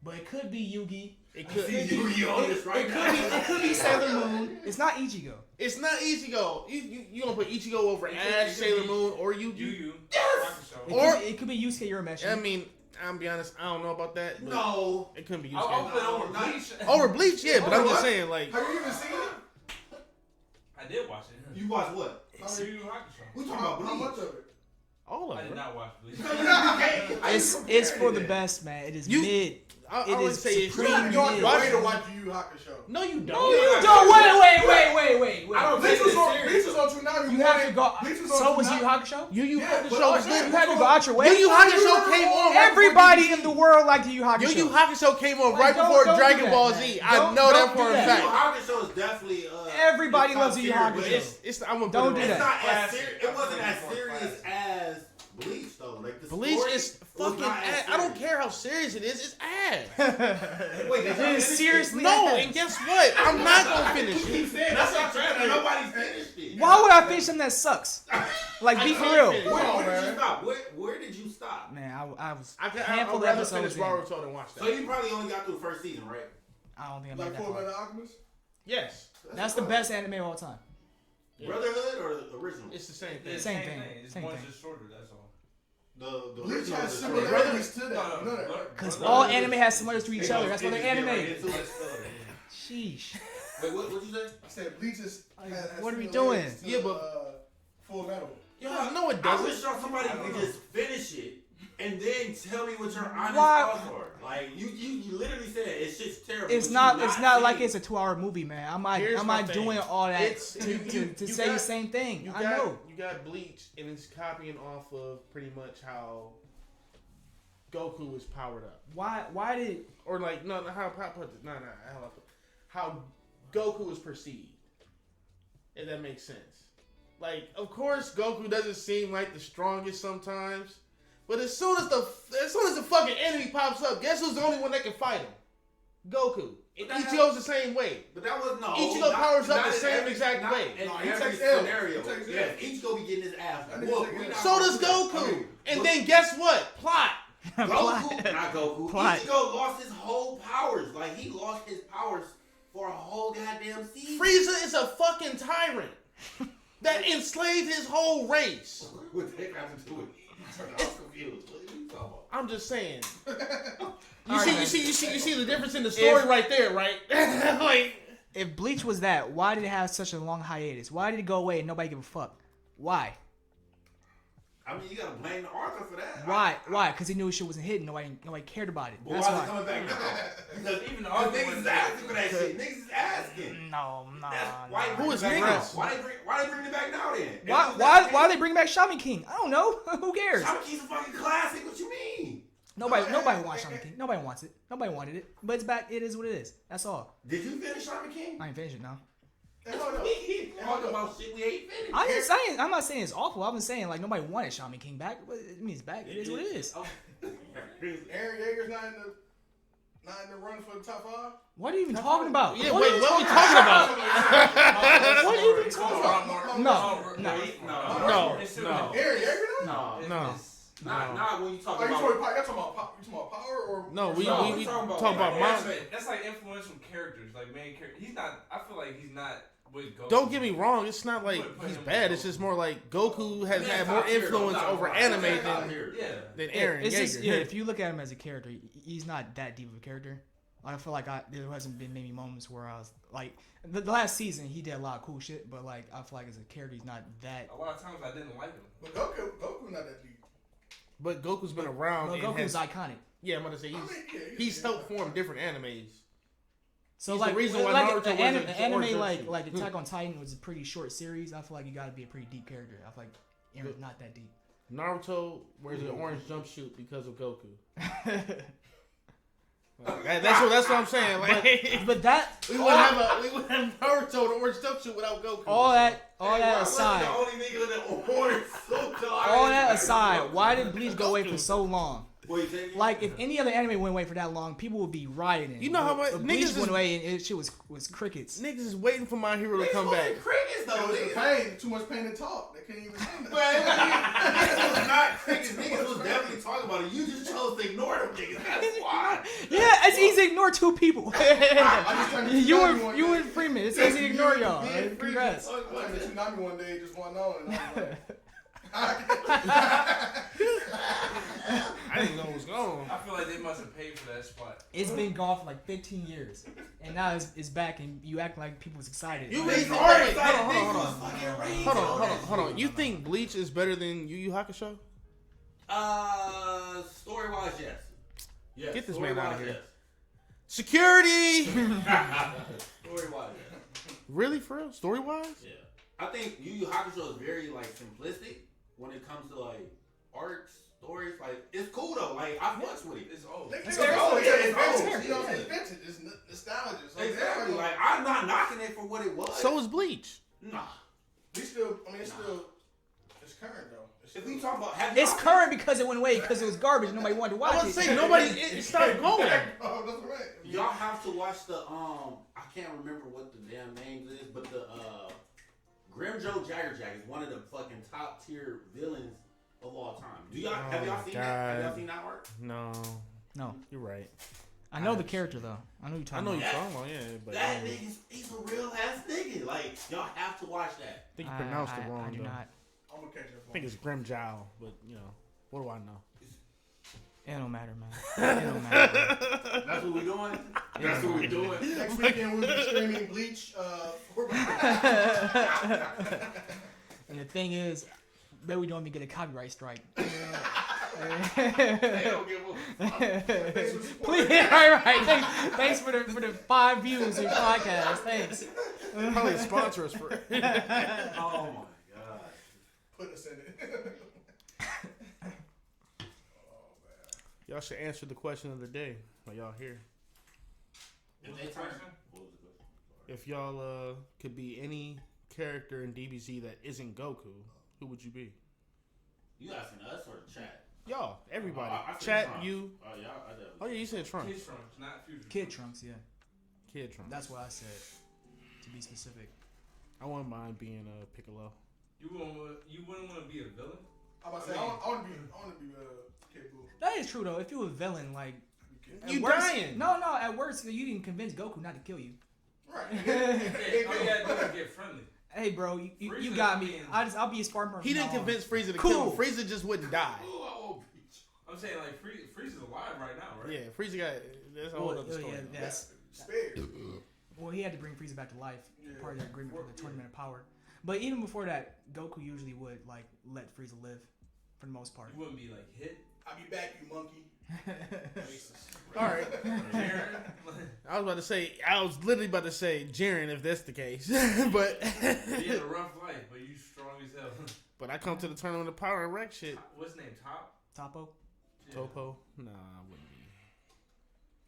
But it could be Yugi. It I could. see you on this right now. It could be Sailor Moon. It's not Ichigo. It's not Ichigo. You gonna put Ichigo over Ash, Sailor Moon, or Yugi? You. Yes! It, Or- could, be, it could be Yusuke Urameshi. I mean, I'm be honest. I don't know about that. But No. it couldn't be I'll Yusuke. put over Bleach. Over Bleach, yeah, but I'm just What? saying, like, Have you even seen it? I did watch it. You watch what? Yu Yu Hakusho. We talking about How Bleach. much of it? all of I it. did not watch Bleach. It's for the best, man. It is You- mid. I It would is say it's You supreme. gotta go out your Watch- way to watch Yu Yu Hakusho. No, you don't. No, you don't. Wait. I don't Bleach think was it's on serious. Toonami. You have to go. Bleach was on So was Toonami. Yu Hakusho. Yu Yu Yeah, Hakusho but was I- good. You had to go out your way. Yu Yu Hakusho came on. right Everybody before in the world liked Yu Yu Hakusho. Yu Yu Hakusho came on Like, right don't- before don't do Dragon that, Ball man. Z. I Don't- know that don't for do a that. fact. Hakusho is definitely. Everybody it's loves top Yu Yu tier, Hakusho. but It's I'm gonna Don't put do it that. on. It's not as Classic. serious. It wasn't as Classic. serious as Bleach though. Like the Bleach story is was fucking not as ass. I don't serious. care how serious it is. It's ass. Wait, It is seriously. No, ass. and guess what? I'm not gonna finish Keep it. saying that's not true. Nobody's finished it. Why would I finish something that sucks? Like, be I for can't real. finish it. Where did man. you stop? Where did you stop? Man, I was I can. handful I'd of rather episodes finish in. Boruto than watch So that. you probably only got through the first season, right? I don't think I'm Like that Full far. Metal Alchemist? Yes, That's the best anime of all time. Yeah. Brotherhood or the original? it's the same thing. It's Same the thing. It's Same one's thing. just shorter. That's all. The Bleach original has is similar shorter. elements to that. You know that. Because Brotherhood all is- anime has similarities to each other. That's why they're Get right anime. into it. Sheesh. Wait, what'd you say? I said Bleach is. Like, has what are we similarities doing? to, Yeah, but- Full Metal. Yo, No, it I doesn't. wish somebody could just finish it and then tell me what your honest Why- thoughts are. Like you literally said it's just terrible. It's but not. you It's not like seen it's a 2-hour movie, man. I'm not. Here's I'm my not thing. doing all that It's- to you say got- the same thing. You I got know. you got Bleach, and it's copying off of pretty much how Goku was powered up, Why did? or like how Goku was perceived. If that makes sense. Like, of course, Goku doesn't seem like the strongest sometimes, but as soon as the fucking enemy pops up, guess who's the only one that can fight him? Goku. And But that Ichigo's the same way. But that was no. Ichigo powers up not the in same every- exact not way. In No, he every takes L's. scenario. He takes Yeah, L's. Ichigo be getting his ass That nigga whooped. take We L's. not So gonna does do that. Goku. I mean, And but then guess what? Plot. Goku, not Goku. Plot. Ichigo lost his whole powers. Like he lost his powers for a whole goddamn season. Frieza is a fucking tyrant that enslaved his whole race. What the heck have to do with it? I'm confused. What are you talking about? I'm just saying. All right, man. You see the difference in the story right there, right? Like, if Bleach was that, why did it have such a long hiatus? Why did it go away and nobody give a fuck? Why? I mean, you gotta blame the author for that. Why? Why? Because he knew his shit wasn't hitting. Nobody cared about it. But That's why is why. it coming back now? Because Even the niggas argument is asking for that shit. Niggas is asking. No. Who is niggas? niggas? Why they bring it back now then? Why are they bringing back Shaman King? I don't know. Who cares? Shaman King's a fucking classic. What you mean? Nobody wants Shaman King. Nobody wants it. Nobody wanted it. But it's back. It is what it is. That's all. Did you finish Shaman King? I ain't finished it now. Hold up. Talking about shit we ain't finished. I'm not saying it's awful. I've been saying like nobody wanted Shaman King back. But it means back. It is what it is. Aaron Yeager's not in the run for the top 5. What are you even talking about? Yeah, what are we talking about? What are you even talking about? No. Aaron Yeager? No. Not when you talk Oh, you about. talking about power or? No, we talking talk about- about mom. That's like influential characters, like main character. He's not. I feel like he's not with Goku. Don't get me wrong. It's not like he's bad. It's just more like Goku has had more influence over anime than Aaron It's just, Yeager. yeah, if you look at him as a character, he's not that deep of a character. I feel like there hasn't been many moments where I was like, the last season he did a lot of cool shit, but like I feel like as a character he's not that. A lot of times I didn't like him. But Goku not that deep. But Goku's been around. Well, and Goku's has, iconic. yeah, I'm gonna say he's helped form different animes. So He's like the reason why like Naruto an wasn't anime orange like jumpsuit. Attack on Titan was a pretty short series. I feel like you got to be a pretty deep character. I feel like Aaron's not that deep. Naruto wears an orange jumpsuit because of Goku. That's what I'm saying. Like, But that we wouldn't have Naruto in an orange jumpsuit without Goku. all that The aside, only nigga in the orange suit. all that aside, why did Bleach go away for so long? Wait, take me- Like if any other anime went away for that long, people would be rioting. You know how much But niggas Bleach is- went away and it shit was crickets. Niggas is waiting for My Hero to Niggas come back. fucking crickets though. It was the Niggas. pain. Too much pain to talk. They can't even say But that. niggas was not crickets. Niggas was definitely talking about it. You just chose to ignore them niggas. That's why. Yeah, it's easy to ignore two people. just turned to you Tsunami one and day. Freeman. It's easy to ignore y'all. Me and Congrats. Freaky I turned to Tsunami one day, just wasn't on. And I I didn't know what was going on. I feel like they must have paid for that spot. It's been gone for like 15 years, and now it's back, and you act like people was excited. You Like, ain't Hold already. on. Hold on. You think Bleach is better than Yu Yu Hakusho? Story wise, yes. Yes. Get this story-wise, man outta here. yes. Security. Story wise, yes. Really, for real? Story wise? Yeah. I think Yu Yu Hakusho is very like simplistic when it comes to like arcs, stories. Like it's cool though. Like I fucks with it. It's old. It's very old. old. Yeah, It's it's old. vintage. You know, it's vintage. It's nostalgia. So Exactly. Like I'm not knocking it for what it was. So is Bleach. Nah. it's current though. If we talk about It's current because it went away because it was garbage. Nobody wanted to watch I it. was saying nobody. It started going. Oh, that's right. y'all have to watch the I can't remember what the damn names is, but the Grim Joe Jaggerjack is one of the fucking top tier villains of all time. Do y'all have y'all seen that? Have y'all seen that arc? No, No, you're right. I know the character though. I know you're I talking know about. you're talking about, yeah, but That nigga's he's a real ass nigga. Like y'all have to watch that. I think you pronounced it wrong I do though. not. I'm gonna catch up. I think it's Grim Jow, but you know, what do I know? It don't matter, man. It don't matter. That's what we doing. That's what we doing. Next weekend we'll be streaming Bleach. And the thing is, bet we don't even get a copyright strike. They don't give a fuck. Please, right. Thanks for the 5 views of your podcast. Thanks. Probably sponsor us for it. Oh my god. Put us in it. Y'all should answer the question of the day while y'all here. If they turn, what was the question? If y'all could be any character in DBZ that isn't Goku, who would you be? You asking us or the chat? Y'all, everybody. I said Chat, Trunks. you. Oh yeah, I definitely. Oh yeah, you said Trunks. Kid Trunks, not Future. Kid Trunks, yeah. Kid Trunks. That's what I said. To be specific. I wouldn't mind being Piccolo. You wouldn't want to be a villain? I'm about to say I want to be Kid Buu. That is true though. If you were a villain, like at You worst- dying. No. At worst, you didn't convince Goku not to kill you. Right. Yeah, all you gotta do is get friendly. Hey, bro, you Frieza got me. being- I'll be a Spartan person. He didn't from now on. convince Frieza to Cool. kill him. Frieza just wouldn't die. Ooh, I won't beat you. I'm saying like Frieza's alive right now, right? Yeah, Frieza got. That's a whole other story. Yeah, that's Spared. Well, he had to bring Frieza back to life, Yeah. part of the agreement for the Yeah. Tournament of Power. But even before that, Goku usually would like let Frieza live, for the most part. You wouldn't be like hit. I'll be back, you monkey. All right. Jiren. I was literally about to say Jiren if that's the case, but He had a rough life, but you strong as hell. but I come to the Tournament of Power and wreck shit. What's his name? Top? Topo. Yeah. Topo? Nah, I wouldn't be.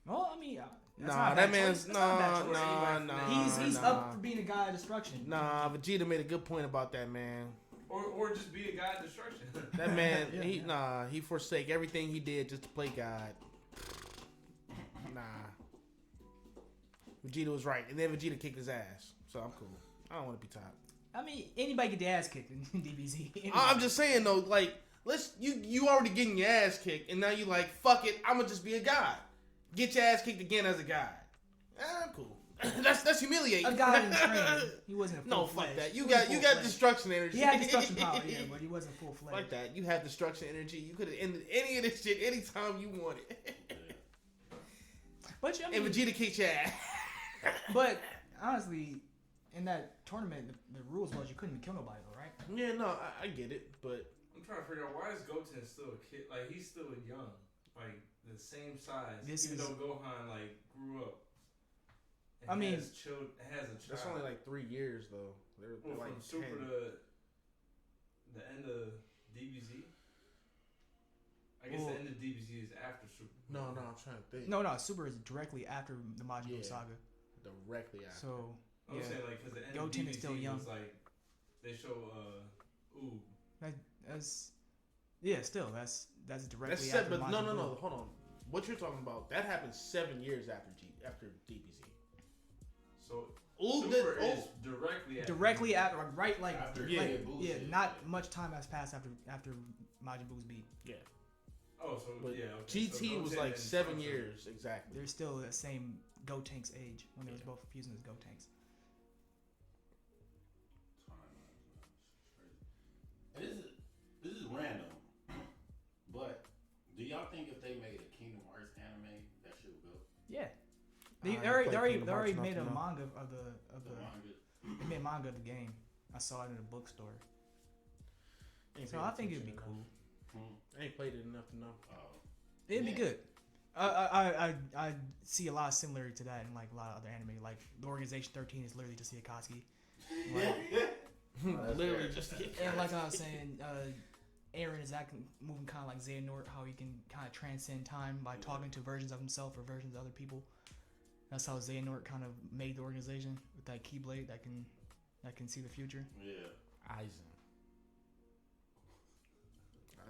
Well, I mean, that's Nah, not a that bad man's choice. That's not a bad nah, choice. nah. He's up for being a god of destruction. Nah, Vegeta made a good point about that, man. Or just be a god of destruction. That man, Yeah. he forsake everything he did just to play God. Nah. Vegeta was right, and then Vegeta kicked his ass, so I'm cool. I don't want to be top. I mean, anybody get their ass kicked in DBZ. Anybody. I'm just saying though, like, you already getting your ass kicked, and now you like, fuck it, I'm gonna just be a god. Get your ass kicked again as a god. I'm cool. that's humiliating. A god in training. He wasn't a No, full fuck that. You got destruction energy. He had destruction power, yeah, but he wasn't full fledged. Like that. You have destruction energy. You could have ended any of this shit anytime you wanted. But I mean, And Vegeta kicked your ass. but honestly, in that tournament, the rules was you couldn't kill nobody, though, right? Yeah, no, I get it, but I'm trying to figure out why is Goten still a kid? Like he's still young, like the same size. Even though Gohan like grew up. I mean, has a child. that's only like 3 years though. They're Well, like from Super 10. to the end of DBZ. I guess Well- the end of DBZ is after Super. No, I'm trying to think. No, Super is directly after the Majin Buu Yeah. saga. Directly after. So, I'm yeah, saying like because the end Goten of is DBZ still young. was like they show that's still that's directly That's after but Majin no, Buu. hold on. What you're talking about? That happened 7 years after DBZ. so Ooh, Super is directly after Directly after, right, like, After Yeah. like, Buu yeah, shit, not yeah. much time has passed after Majin Buu's beat. Yeah. Oh, so But yeah. Okay. GT so was Goten like and 7 Trunks are- years exactly. They're still the same Gotenks age when they was Yeah. both fusing as Gotenks. And this is random, but do y'all think if they made a Kingdom Hearts anime, that shit would go? Yeah, I they ain't already played they already, Kingdom they already Hearts made a enough to know. manga of The the manga. they made a manga of the game. I saw it in a bookstore, Ain't so paid I think it'd attention be enough. cool. I ain't played it enough to know. It'd be Yeah. good. I see a lot of similarity to that in like a lot of other anime. Like the Organization 13 is literally just the Akatsuki. Like, Literally fair. just and like I was saying, Aaron is acting, moving kind of like Xehanort, how he can kind of transcend time by talking to versions of himself or versions of other people. That's how Xehanort kind of made the organization with that Keyblade that can see the future. Yeah. Aizen.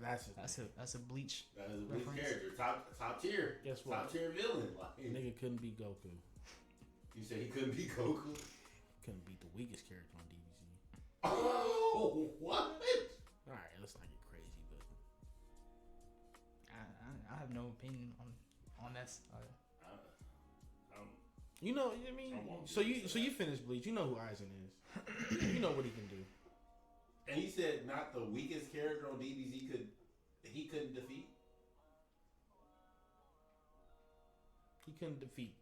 That's a Bleach. That is a big Reference. character. Top tier. Guess what? Top tier villain. Like, Nigga couldn't beat Goku. you said he couldn't be Goku. Couldn't beat the weakest character on DBZ. Oh, what? All right, let's not get crazy, but I have no opinion on that. you know, I mean, I won't so get you into so that. you finished Bleach. You know who Aizen is. You know what he can do. And he said not the weakest character on DBZ he couldn't defeat. He couldn't defeat.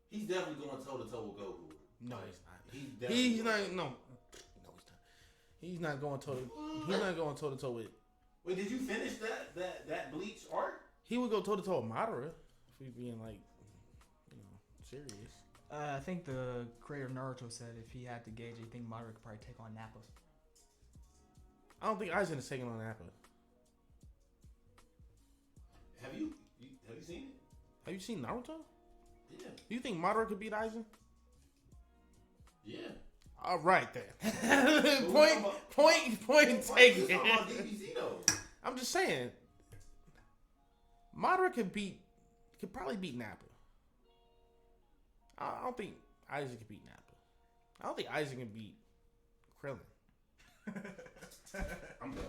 He's definitely going toe to toe with Goku. No, Like, he's not. He's definitely He's not. No, he's not. He's not going toe. He's not going toe to toe with. Wait, did you finish that Bleach arc? He would go toe to toe with Madara if we being like, serious. I think the creator of Naruto said if he had to gauge, I think Madara could probably take on Nappa. I don't think Aizen is taking on Nappa. Have you seen it? Have you seen Naruto? Yeah. Do you think Madara could beat Aizen? Yeah. All right then. But point Why taken. you talking about DBZ though? I'm just saying. Madara could probably beat Nappa. I don't think Aizen could beat Nappa. I don't think Aizen can beat Krillin. I'm done.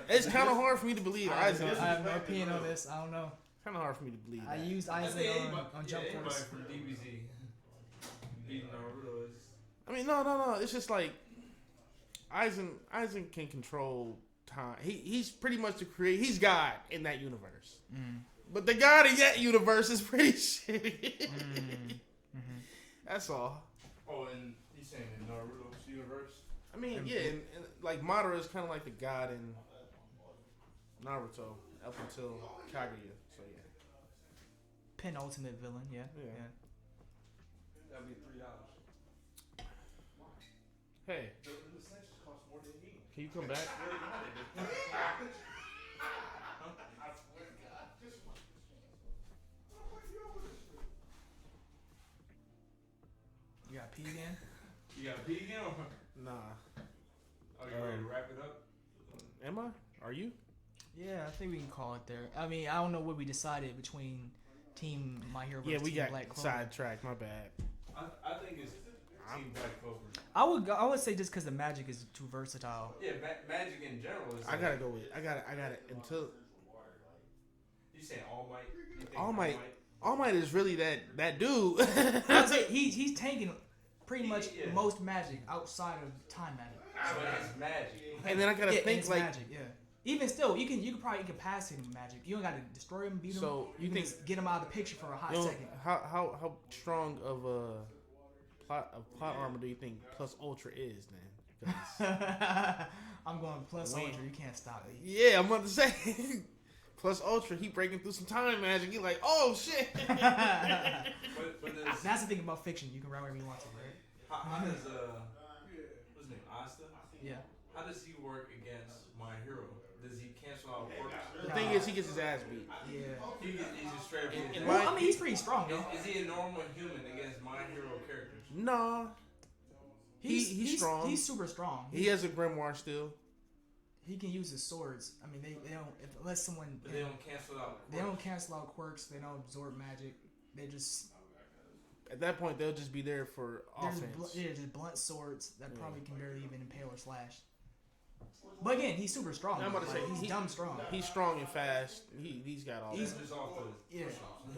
It's kind of hard for me to believe I Aizen. have no opinion on this. I don't know. Kind of hard for me to believe I that. used I think Aizen anybody, on Jump anybody Force. from DBZ beating Naruto is. I mean, no. It's just like Aizen can control time. He's pretty much the creator. He's God in that universe. But the God of Yet universe is pretty shitty. That's all. Oh, and he's saying in Naruto's universe. I mean, yeah, and like Madara is kind of like the God in Naruto up until Kaguya. So yeah. Penultimate villain, yeah. That'd be $3. Hey, The essentials cost more than he. can you come back? You got pee again? You got pee again? Nah. Are you ready to wrap it up? Am I? Are you? Yeah, I think we can call it there. I mean, I don't know what we decided between Team My Hero Yeah, versus we Team got Black Clover. sidetracked. My bad. I think it's Team Black Clover. I would say just because the magic is too versatile. Yeah, magic in general is. I gotta go with. I got it until You saying All Might? You think All Might. All Might is really that dude. I would say he's tanking pretty much Yeah. most magic outside of time magic. So it's magic. And then I gotta Yeah, think it's like. magic, yeah. Even still, you can probably incapacitate him with magic. You don't got to destroy him, beat him. So, you you can think- just get him out of the picture for a hot You know, second. how strong of a plot armor do you think Plus Ultra is then? 'Cause- I'm going plus We- ultra. You can't stop me. yeah, I'm about to say Plus Ultra. He breaking through some time magic. He like, oh shit. But there's, That's the thing about fiction. You can write whatever you want to, right? how does what's his name, Asta? Yeah. How does he work against My Hero? Does he cancel out quirks? The thing is, he gets his ass beat. Yeah. He's just straight up. In Well, my- I mean, he's pretty strong, though. Is he a normal human against My Hero characters? Nah, he's strong. He's super strong. he has a grimoire still. He can use his swords. I mean, they don't unless someone But they don't cancel out quirks. they don't cancel out quirks. They don't absorb magic. They just At that point, they'll just be there for offense. they're just blunt swords that probably can barely even impale or slash. But again, he's super strong. I'm about to say, he's dumb strong. He's strong and fast. He's got all He's that. just off the Yeah,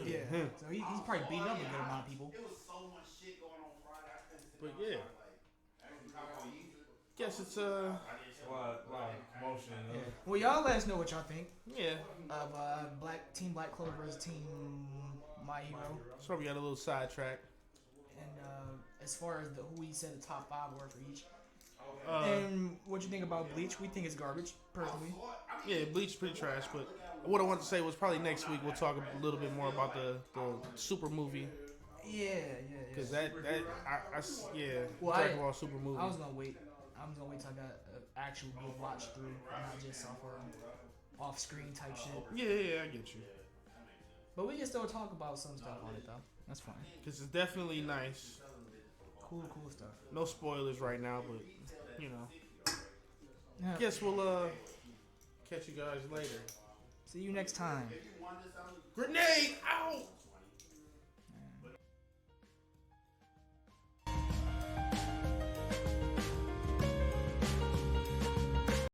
yeah. So he's probably beating up a good amount of people. It was so much shit going on Friday. I couldn't sit But down. yeah, guess it's a lot of commotion. Yeah. Well, y'all let us know what y'all think yeah. of Team Black Clover versus Team My Hero, So we got a little sidetrack. and as far as who we said the top 5 were for each, Uh, and what you think about Bleach? We think it's garbage, personally. yeah, Bleach is pretty trash. But what I wanted to say was probably next week we'll talk a little bit more about the super movie. Yeah. Cause yeah, Well, talk about super movie. I was gonna wait. Till I got an actual good watch through, not just off-screen type shit. Yeah, I get you. But we can still talk about some stuff on it though. That's fine. Cause it's definitely nice. Cool stuff. No spoilers right now, but you know. Yeah. Guess we'll catch you guys later. See you next time. Grenade out.